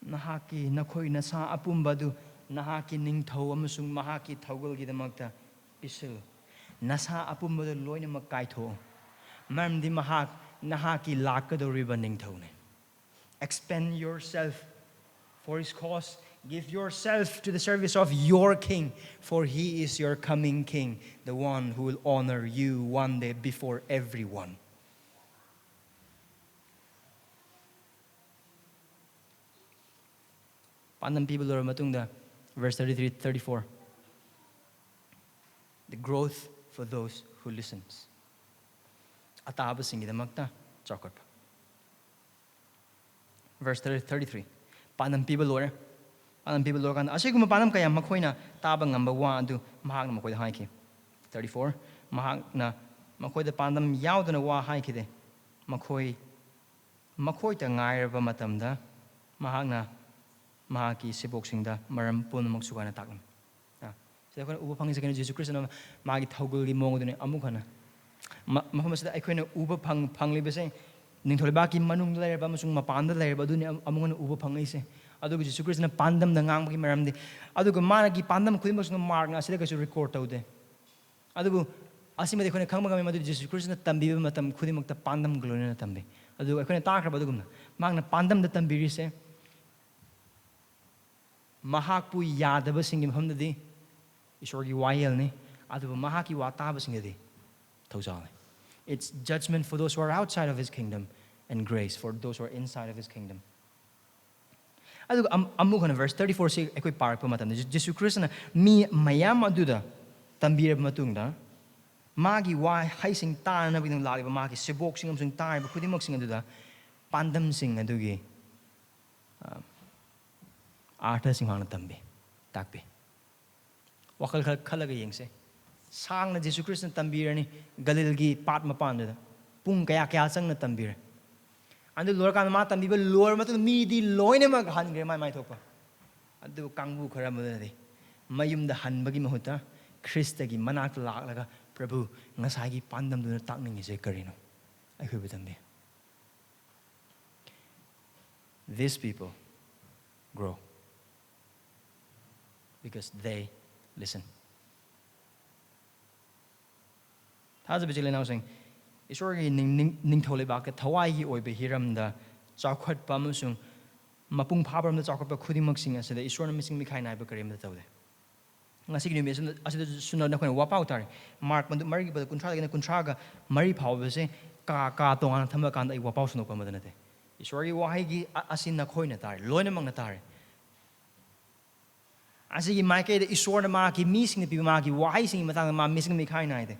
Nahakki nakhoi nasa apumbadu nahakki Ningthou amasung mahakki thaugalgidamakta pisil. Nasa apumbadu loinamak kaitho maramdi mahak nahaki lakadoriba Ningthou ne expend yourself for His cause, give yourself to the service of your King, for He is your coming King, the one who will honor you one day before everyone. Pandam people are matungda verse 33-34 the growth for those who listens. Atabasinggidamakta chaokhatpa. Verse 33. Panam people lore. Panam people lore kan asiguma panam kaya makhoina taba ngamba wa adu mahakna makoida haiki. 34. Mahakna makoida pandam yaudana wa haiki de. Makoi ta ngairaba matamda mahakna mahaki siboksingda maram punamok sugana taklam. So I uba pang second Jesus Christ na magi thogul gi mongo dune amukhana. Mafam sida aikoina uba pang libase Ningthou Leibakki manung lairba amasung mapanda lairba dune amungana uba pangaise. Adugo Jesus Christ na pandam na ngangbagi maramdi. Adugo managi pandam khudimosung mark na sida kasu record taude. Adugo asima de khone khangma madu Jesus Christ na tambiba matam khudimokta pandam glona na tambe. Adugo aikoina takraba adugumna mangna pandam da tambiri se mahakpu yadaba singim hamdadi Esorgi wayelni aduba mahaki wa Atabasinggidamakta thozale. It's judgment for those who are outside of his kingdom and grace for those who are inside of his kingdom. Aduga amukhana verse 34 si ekoi parakpa matamda Jesus Christ na mi mayam aduda tambirab matungda magi wa haising tarna bidang laliba magi sibok singam sing tar ba khudimok sing aduda pandam sing adugi artha sing hangna tambe takpe wakal khalaga yengse sangna Jesus Christ na tambirani galilgi pat mapanda pung kaya sang na tambir andu lor kan ma tambiba lor matu mi di loine ma hangre mai thokpa adu kangbu khara madani mayum da hanbagi mahuta Krista gi manak laklaga prabhu ngasai gi pandam duna takning ise karino ai khoi tambe. These people grow because they listen. Thazabijile now saying, Esorgi Ningthou Leibakki Thawai gi oibe hiramda chaokhatpa amasung mapung phabramda chaokhatpa khudimak sing asida Esorna mising mikhai naiba karimda tawde. Ngasi gi nume asida sunna na khone wapau tare mark mandu mari ba kunthra ga kunthra mari phawbase ka tongana thamba kanda I wapau sunok pamadane. Esorgi wahai gi asina khoina tare loina mangna tare. Asigi maike the Esorna maki missing the people maki wahai sing matang ma missing mikhai naide.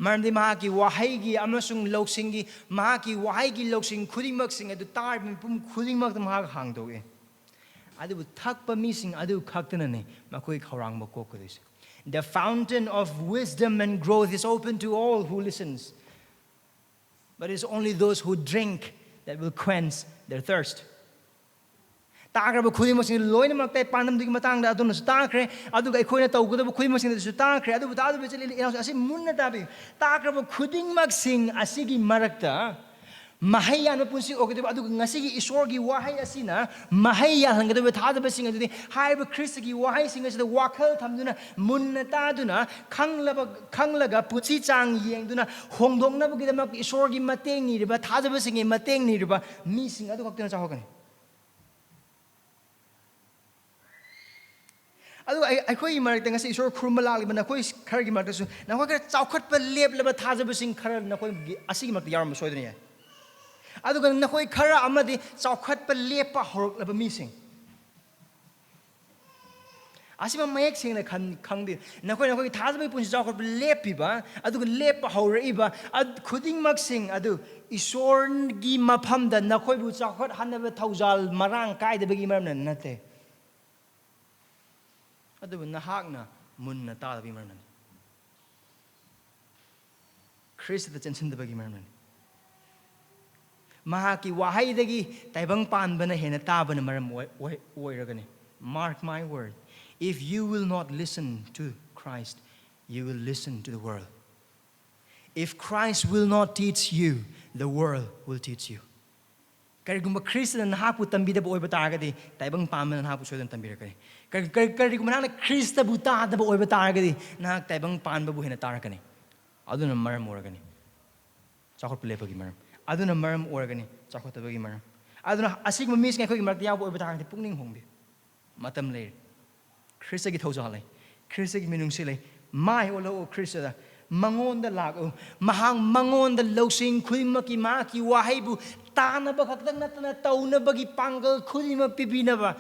Marandi mahaki wahai gi amasung loksingi mahaki wahai gi loksing khudimak sing adu tar pum khudimak the mahak hangdoge. Adu thakpa missing adu khaktanane makoi khawrang ba kokkodis. The fountain of wisdom and growth is open to all who listens. But it's only those who drink that will quench their thirst. Takraba khudimosing loina maktai pandam digi matangda aduna takre aduga ikhoina tawgudaba khudimosing da takre adu tadu bechali asi munna tabi takraba khudimmaksing asigi marakta mahai yana punsi ogedaba aduga ngasigi Esorgi wahai asina mahai yalhangadaba thadabasing adudi haiba Kristagi wahai sing asida wakhal thamduna munna taduna khanglaga punsi chang yengduna hongdongnabagidama Esorgi mateng niriba thadabasing mateng niriba mi sing adu kaktena chaokhatkani. Akhoi marakta ngasi Esor khurma lagli bana khoi khargi marakta su na khoi chaokhatpa leplaba thajabasing khara na khoi asigi makta yaram soidana ya aduga na khoi khara amadi chaokhatpa lepa horoklaba mising asima mayek sing na khangdi na khoi thajabai punsi chaokhatpa lepiba aduga lepa horaiba ad khuding maksing adu Esorgi maphamda na khoi bu chaokhat hanaba thaujal marang kaidabagi maramna nate adu nahakna munna tadabi marman Krista the chenchindabagi marman mahaki wahai dagi taibang panbana hena tabana maram oiragani. Mark my word, if you will not listen to Christ, you will listen to the world. If Christ will not teach you, the world will teach you. Karigumba Krista na nahapu tambida bo oiba taragadi taibang panbana nahapu soidan tambirakani. Karigumba na Krista buta da bo oiba taragadi nahak taibang panba bu hena tarakani. Aduna maram oragani chaokhatpa lepagi maram aduna maram oragani chaokhatpagi maram aduna asigma mis ngai khoi marak yaw bo oiba taragadi pungning hongbi matam le Krista gi thojale Krista gi minung sile mai olo Krista da mangon da lag mahang mangon da losing khuima ki ma ki wahai bu tana ba khaktang natana tauna bagi pangal khulima pibina ba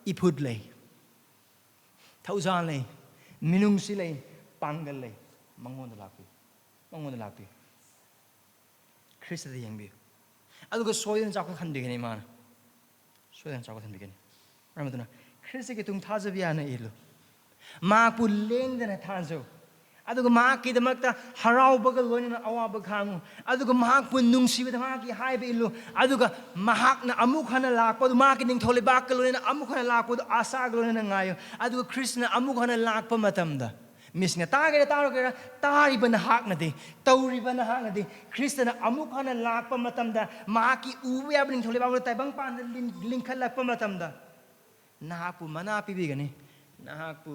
iput le thojale minung sile pangal lay mangonda lakpi Krista the yangbi aduga soidana chaokhatkani man soidana chaokhatkani ramaduna Krista ke tung thajabiana ilu mapu lengdana thajo aduga mahakkidamakta haraubaga loina awaba khangu aduga mahakpu nungsibada mahaki haiba ilu aduga mahakna amuk hana lakpa mahaki Ningthou Leibakki loina amuk hana lakpa asa loina ngayo aduga Krishna amuk hana lakpa matamda misnga tagera tariba nahakna de tauriba nahakna de Krishna amuk hana lakpa matamda mahaki uwe ab Ningthou Leibakki taibang pan lingkhalakpa matamda nahakpu manapi bigani nahakpu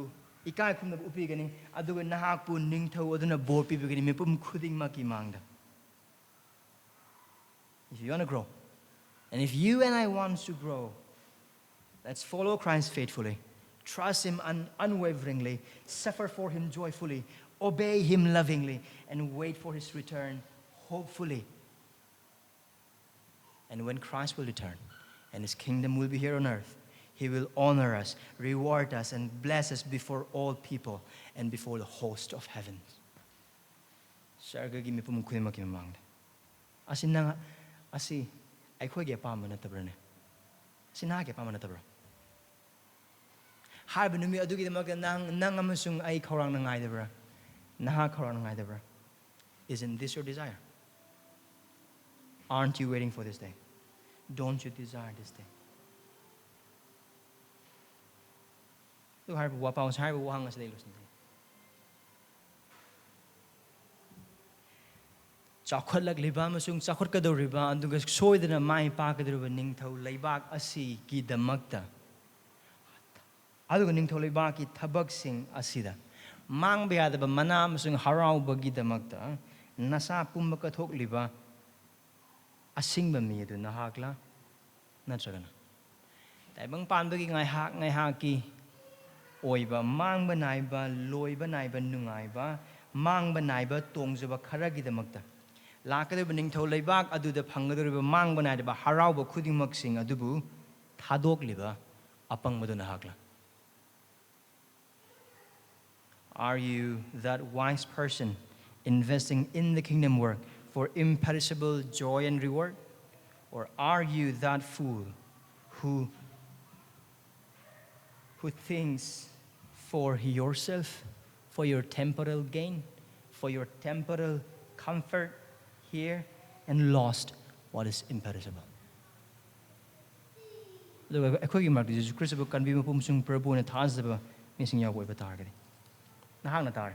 ikai khumna upigani aduga nahakpu Ningthou aduna bor pibigani mipum khudingmaki mangda. If you want to grow, and if you and I want to grow, let's follow Christ faithfully, trust Him unwaveringly, suffer for Him joyfully, obey Him lovingly, and wait for His return hopefully. And when Christ will return and His kingdom will be here on earth, He will honor us, reward us, and bless us before all people and before the host of heaven. Sargagi mi pumukui makimamang. Asina asi ay ko ge pamana tabrane. Sina ge pamana tabra. Harba numi adugi de maga nang amusung ay korang nangai debra. Naha korang nangai debra. Isn't this your desire? Aren't you waiting for this day? Don't you desire this day? Tu harba wapang harba wahang as delos nti. Chaokhatlagliba amasung chaokhatkadoriba aduga soidana mai pakadoriba Ningthou Leibakkidamakta aduga Ningthou Leibakki thabaksing asida mang bayadaba mana amasung haraubagidamakta nasa pumba katthokliba asingba mi adu nahakla natragana taibang panbagi ngaihaki oiba mangba naiba loiba naiba nungaiba mangba naiba tongjaba kharagidamakta lakadaba Ningthou Leibak aduda phangadoriba mangba naiba harauba khudingmaksing adubu thadokliba apangmadu nahakla. Are you that wise person investing in the kingdom work for imperishable joy and reward? Or are you that fool who thinks for yourself, for your temporal gain, for your temporal comfort here, and lost what is imperishable? Look, akogi mark Jesus Christ bu kan bi mapumsung Prabhu na thazaba mising yaw boy batargani. Nahang na tar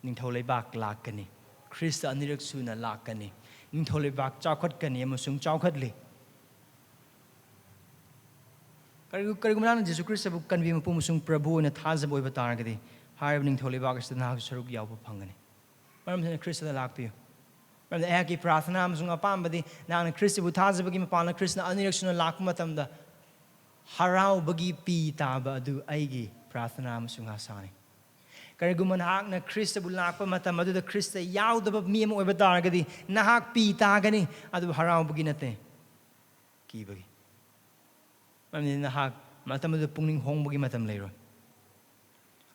Ningthou Leibak lakani. Christ anirak suna lakani. Ningthou Leibak chaokhatkani amasung chaokhatli. Karigumana Jesus Christ bu kan bi mapumsung Prabhu na thazaba boy batargadi. Harib Ningthou Leibak is na sarug yaw pangani. Maram sa Christ na lakpiyo. Maram na eki prathana amasung apambadi na Christ bu thazaba gi mapana Christ na anirak suna lakmatamda harau bagi pi taba adu aigi prathana amasung asani. Kariguman hak na Krista bulakpa mata madu da Krista yaw da mi mo ibadaragadi nahak pi tagani adu harau bagi nate ki bagi mamni nahak mata madu pungning hong bagi matam leiro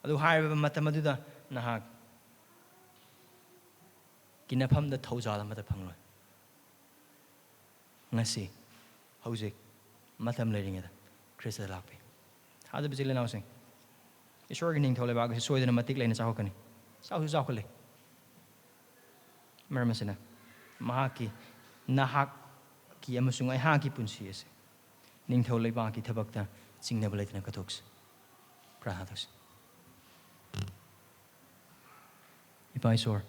adu harba mata madu da nahak kinapam da thojala mata phangroi ngasi hojik matam leiringa da Krista lakpi hadu bijile nausing Esorgi Ningthou Leibakki soidana matik leina chaokhatkani chaokhatle maramasina mahaki nahakki amasung ai haki punsi ase Ningthou Leibakki thabakta chingnaba leitana katthok-u prahados Ipa Isor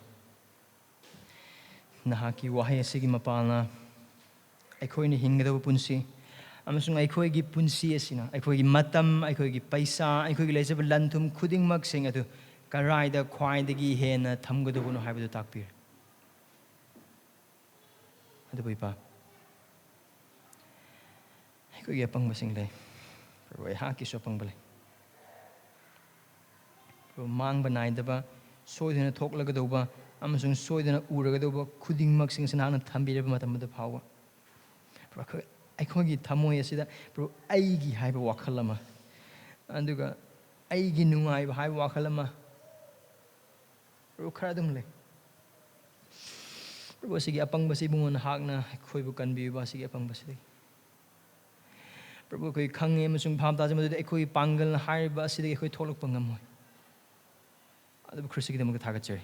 nahakki wahai asigi mapalna aikhoina hinggadaba punsi amasung aikhoigi punsi asina aikhoigi matam aikhoigi paisa aikhoigi leijaba lanthum khudingmak sing adu karaida khwaidagi hena thamgadobuno haibadu takpir adu ipa aikhoigi apangba sing lei roi ha ki so pangbale ro mangba naidaba soidana thoklagadoba amasung soidana uragadoba khudingmak sing sanana thambiraba matamda phawa aikhogi thamoi asida bro aigi haiba wakhalama anduga aigi nungai haiba wakhalama Prabu khara dum le. Prabu sige apang basi bungon hak na khoi bu kan bi ba sige apang basi. Prabu koi khange amasung pham ta jama de khoi pangal na hai ba sige khoi tholok pangam moi. Adu Kristo gi damag thagat cheri.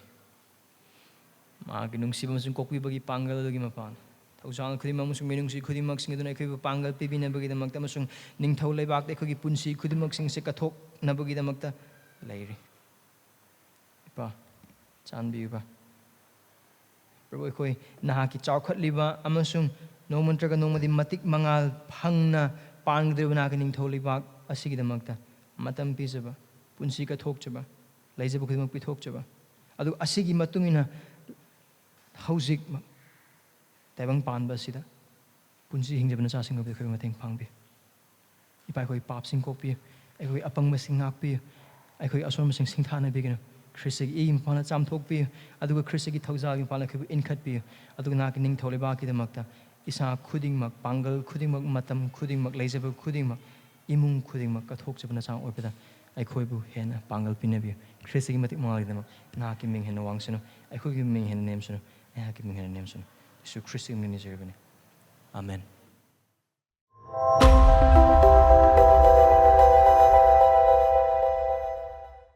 Ma gi nungsi ba amasung kokwi bagi pangal gi mapan. Thaujang khudimang amasung menungsi khudimang sing aduna khoi bu pangal pibina bagi damak ta amasung Ningthou Leibakki khoi gi punsi khudimang sing se kathok na bagi damak ta leiri. Ipa chan bi ba. Prabu khoi nahakki chaokhatliba amasung nomantraga nomadi matik mangal phangna pangdribana ka Ningthou Leibak asigi damakta matam pisaba punsi ka thokchaba leijaba khudimang pithokchaba adu asigi matungina hauzik taibang panba sida punsi hingjabana sa singab khoi mateng phangbi ipai khoi pap sing kokpi khoi apang masing ngakpi khoi asom masing singthana bigina Kristagi im pana cham thokpi aduga Kristagi thaujagi pana khoi inkhatpi aduga nak Ningthou Leibakki damakta isa khudingmak pangal khudingmak matam khudingmak leijaba khudingmak imung khudingmak kathokjabana chang oipeda aikhoibu hena pangal pinabi Kristagi matik mangalidamak nahakki ming hena wangsino aikhoigi ming hena nemsino nahakki ming hena nemsino Yesu Kristagi ming nizarbani Amen.